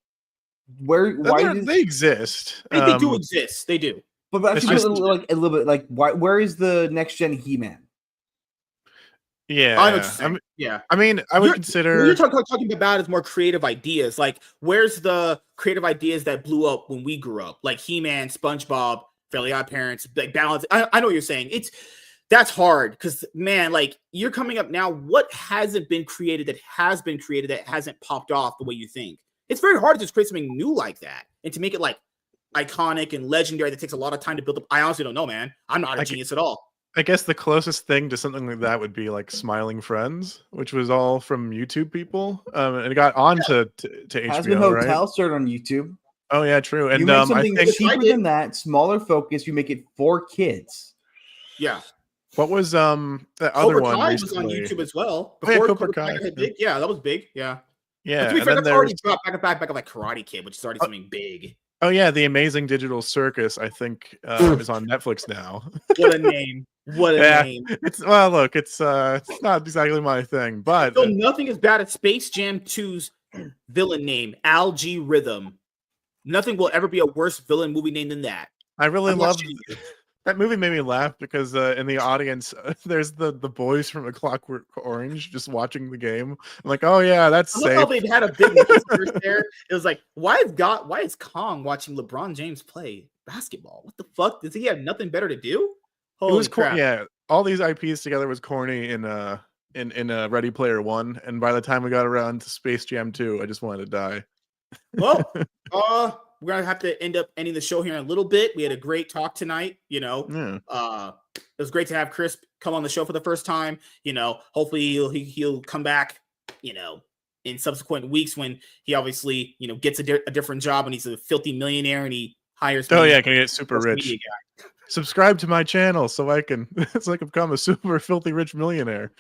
They exist? They do exist. They do. But actually, a little bit like where is the next gen He-Man? Yeah, I know what you're saying. I mean, I would consider you're talking about is more creative ideas. Like, where's the creative ideas that blew up when we grew up? Like He-Man, SpongeBob, Fairly Odd Parents, like Balance. I know what you're saying. That's hard because, man, like, you're coming up now. What hasn't been created that hasn't popped off the way you think? It's very hard to just create something new like that and to make it like iconic and legendary. That takes a lot of time to build up. I honestly don't know, man. I'm not a genius at all. I guess the closest thing to something like that would be like Smiling Friends, which was all from YouTube people, and it got on to HBO. Hazbin Hotel right? started on YouTube. Oh yeah, true. And you make something I think cheaper than that, smaller focus. You make it for kids. Yeah. What was that Cobra other one? Kai Recently? was on YouTube as well. Before Cobra Kai. Big. Yeah, that was big. Yeah. Yeah. To be fair, that's already brought back like Karate Kid, which is already something big. Oh yeah, The Amazing Digital Circus, I think, is on Netflix now. What a name! What a name! It's look, it's not exactly my thing, but so nothing is bad at Space Jam 2's villain name, Algae Rhythm. Nothing will ever be a worse villain movie name than that. I really love that movie. Made me laugh because in the audience there's the boys from A Clockwork Orange just watching the game. I'm like, oh yeah, that's safe. How they've had a big first there. It was like, why is Kong watching LeBron James play basketball? What the fuck? Does he have nothing better to do? Holy crap! Yeah, all these IPs together was corny in Ready Player One, and by the time we got around to Space Jam 2, I just wanted to die. Well, we're gonna have to end up ending the show here in a little bit. We had a great talk tonight. You know, it was great to have Chris come on the show for the first time. You know, hopefully he'll come back. You know, in subsequent weeks when he obviously, gets a different job and he's a filthy millionaire and he hires Oh me, yeah, can get super social rich. media guy. Subscribe to my channel so I can become a super filthy rich millionaire.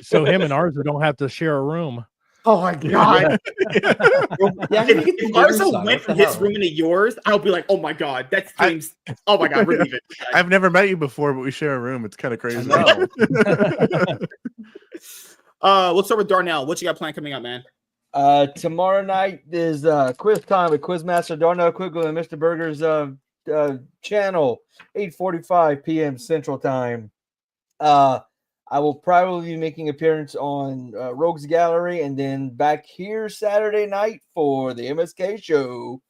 So him and ours don't have to share a room. Oh my God. Yeah, If Arza went from his room into yours, I'll be like, oh my God, that stream's, oh my God, relieve it. I've never met you before, but we share a room. It's kind of crazy. know. Let's start with Darnell. What you got planned coming up, man? Tomorrow night is quiz time with Quizmaster Darnell Quigley and Mr. Burger's channel, 8:45 p.m. Central Time. I will probably be making an appearance on Rogues Gallery and then back here Saturday night for the MSK show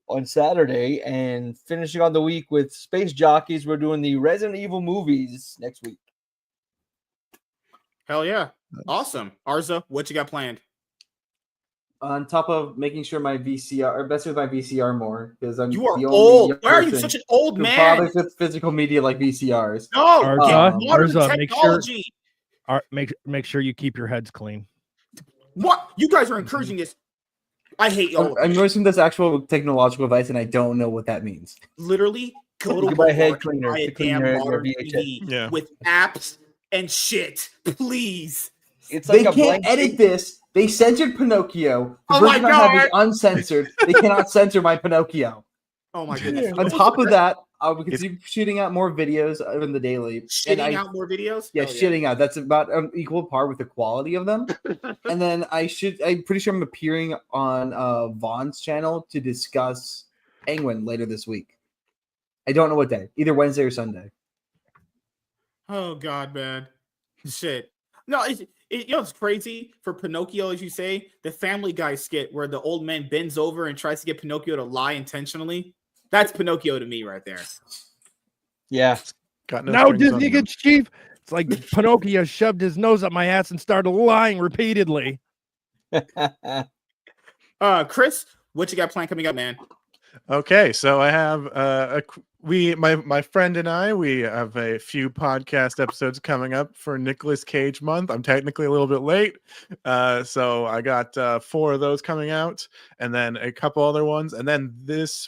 on Saturday and finishing on the week with Space Jockeys. We're doing the Resident Evil movies next week. Hell yeah. Awesome. Arza, what you got planned? On top of making sure my VCR, or best with my VCR more, because I'm You are the only old. young Why are you person such an old who man? bothers with physical media like VCRs. No, Arza, modern Arza, technology. make sure you keep your heads clean. What? You guys are encouraging this. I hate y'all. I'm noticing this actual technological device, and I don't know what that means. Literally go You to can buy a Walmart head and cleaner buy a to clean damn your modern VHS. TV Yeah. with apps and shit. Please. It's They like a can't blank edit this. They censored Pinocchio. The Oh my version I have is God. uncensored. They cannot censor my Pinocchio. Oh my goodness. On top of that, we can see shooting out more videos in the daily. Shitting out more videos? Yeah, Hell shitting out. That's about equal par with the quality of them. And then I'm pretty sure I'm appearing on Vaughn's channel to discuss Penguin later this week. I don't know what day, either Wednesday or Sunday. Oh God, man. Shit. No, it's crazy for Pinocchio, as you say, the Family Guy skit where the old man bends over and tries to get Pinocchio to lie intentionally. That's Pinocchio to me right there. Yeah. Got no Now strings Disney on them. gets chief. It's like Pinocchio shoved his nose up my ass and started lying repeatedly. Chris, what you got planned coming up, man? Okay, so I have my friend and I, we have a few podcast episodes coming up for Nicolas Cage month. I'm technically a little bit late, so I got 4 of those coming out, and then a couple other ones, and then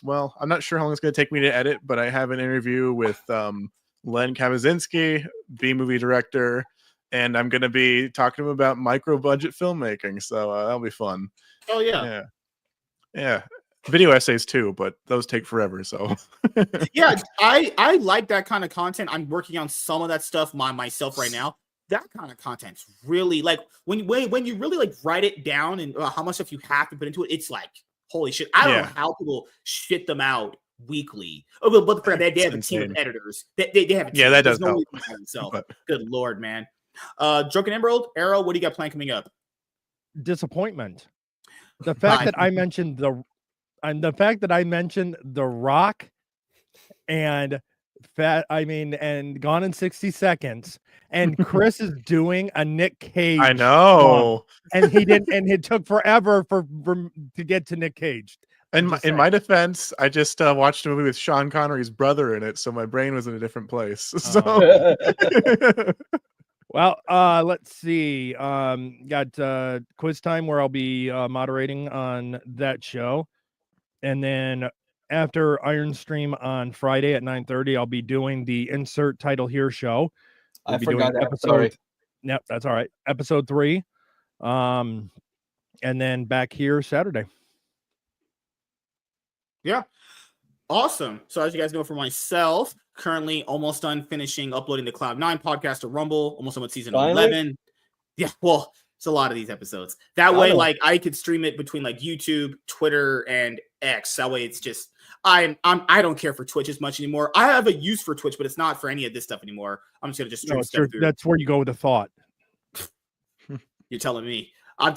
well, I'm not sure how long it's going to take me to edit, but I have an interview with Len Kabaczynski, B-movie director, and I'm going to be talking to him about micro-budget filmmaking, so that'll be fun. Oh yeah. Yeah. Video essays too, but those take forever. So Yeah, I like that kind of content. I'm working on some of that stuff myself right now. That kind of content's really like when you really like write it down and how much stuff you have to put into it. It's like holy shit. I don't know how people shit them out weekly. Oh, but they have a team of editors. They have a team. Yeah, that does help. But good lord, man. Drunken Emerald, Arrow, what do you got planned coming up? Disappointment. The fact that I mentioned the fact that I mentioned The Rock and and Gone in 60 Seconds, and Chris is doing a Nick Cage. I know, and he didn't, and it took forever for to get to Nick Cage. In my defense, I just watched a movie with Sean Connery's brother in it, so my brain was in a different place. So, well, let's see. Got quiz time where I'll be moderating on that show. And then after Iron Stream on Friday at 9:30, I'll be doing the Insert Title Here show. I forgot that. Sorry. Yep, that's all right. Episode 3. And then back here Saturday. Yeah. Awesome. So as you guys know, for myself, currently almost done finishing uploading the Cloud9 podcast to Rumble, almost done with season 11. Yeah, well, it's a lot of these episodes. That way, like I could stream it between like YouTube, Twitter, and X. That way it's just I don't care for Twitch as much anymore. I have a use for Twitch, but it's not for any of this stuff anymore. I'm just gonna just stream stuff through. That's where you go with the thought. You're telling me.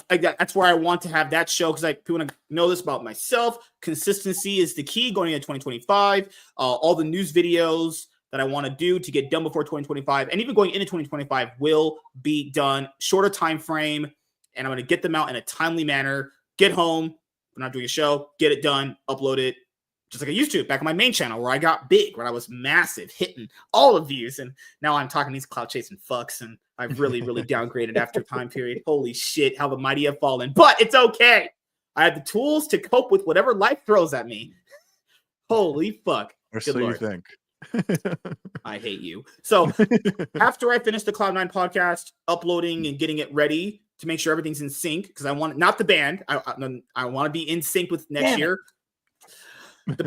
That's where I want to have that show because people want to know this about myself. Consistency is the key going into 2025. All the news videos that I want to do to get done before 2025 and even going into 2025 will be done. Shorter time frame, and I'm going to get them out in a timely manner. Get home, when I'm doing a show, get it done, upload it, just like I used to back on my main channel where I got big, where I was massive, hitting all the views, and now I'm talking to these cloud chasing fucks and I've really, really downgraded after time period. Holy shit, how the mighty have fallen. But it's okay. I have the tools to cope with whatever life throws at me. Holy fuck. Or Good so Lord. you think. I hate you. So after I finish the Cloud9 podcast, uploading and getting it ready to make sure everything's in sync, because I want not the band. I want to be in sync with next year. The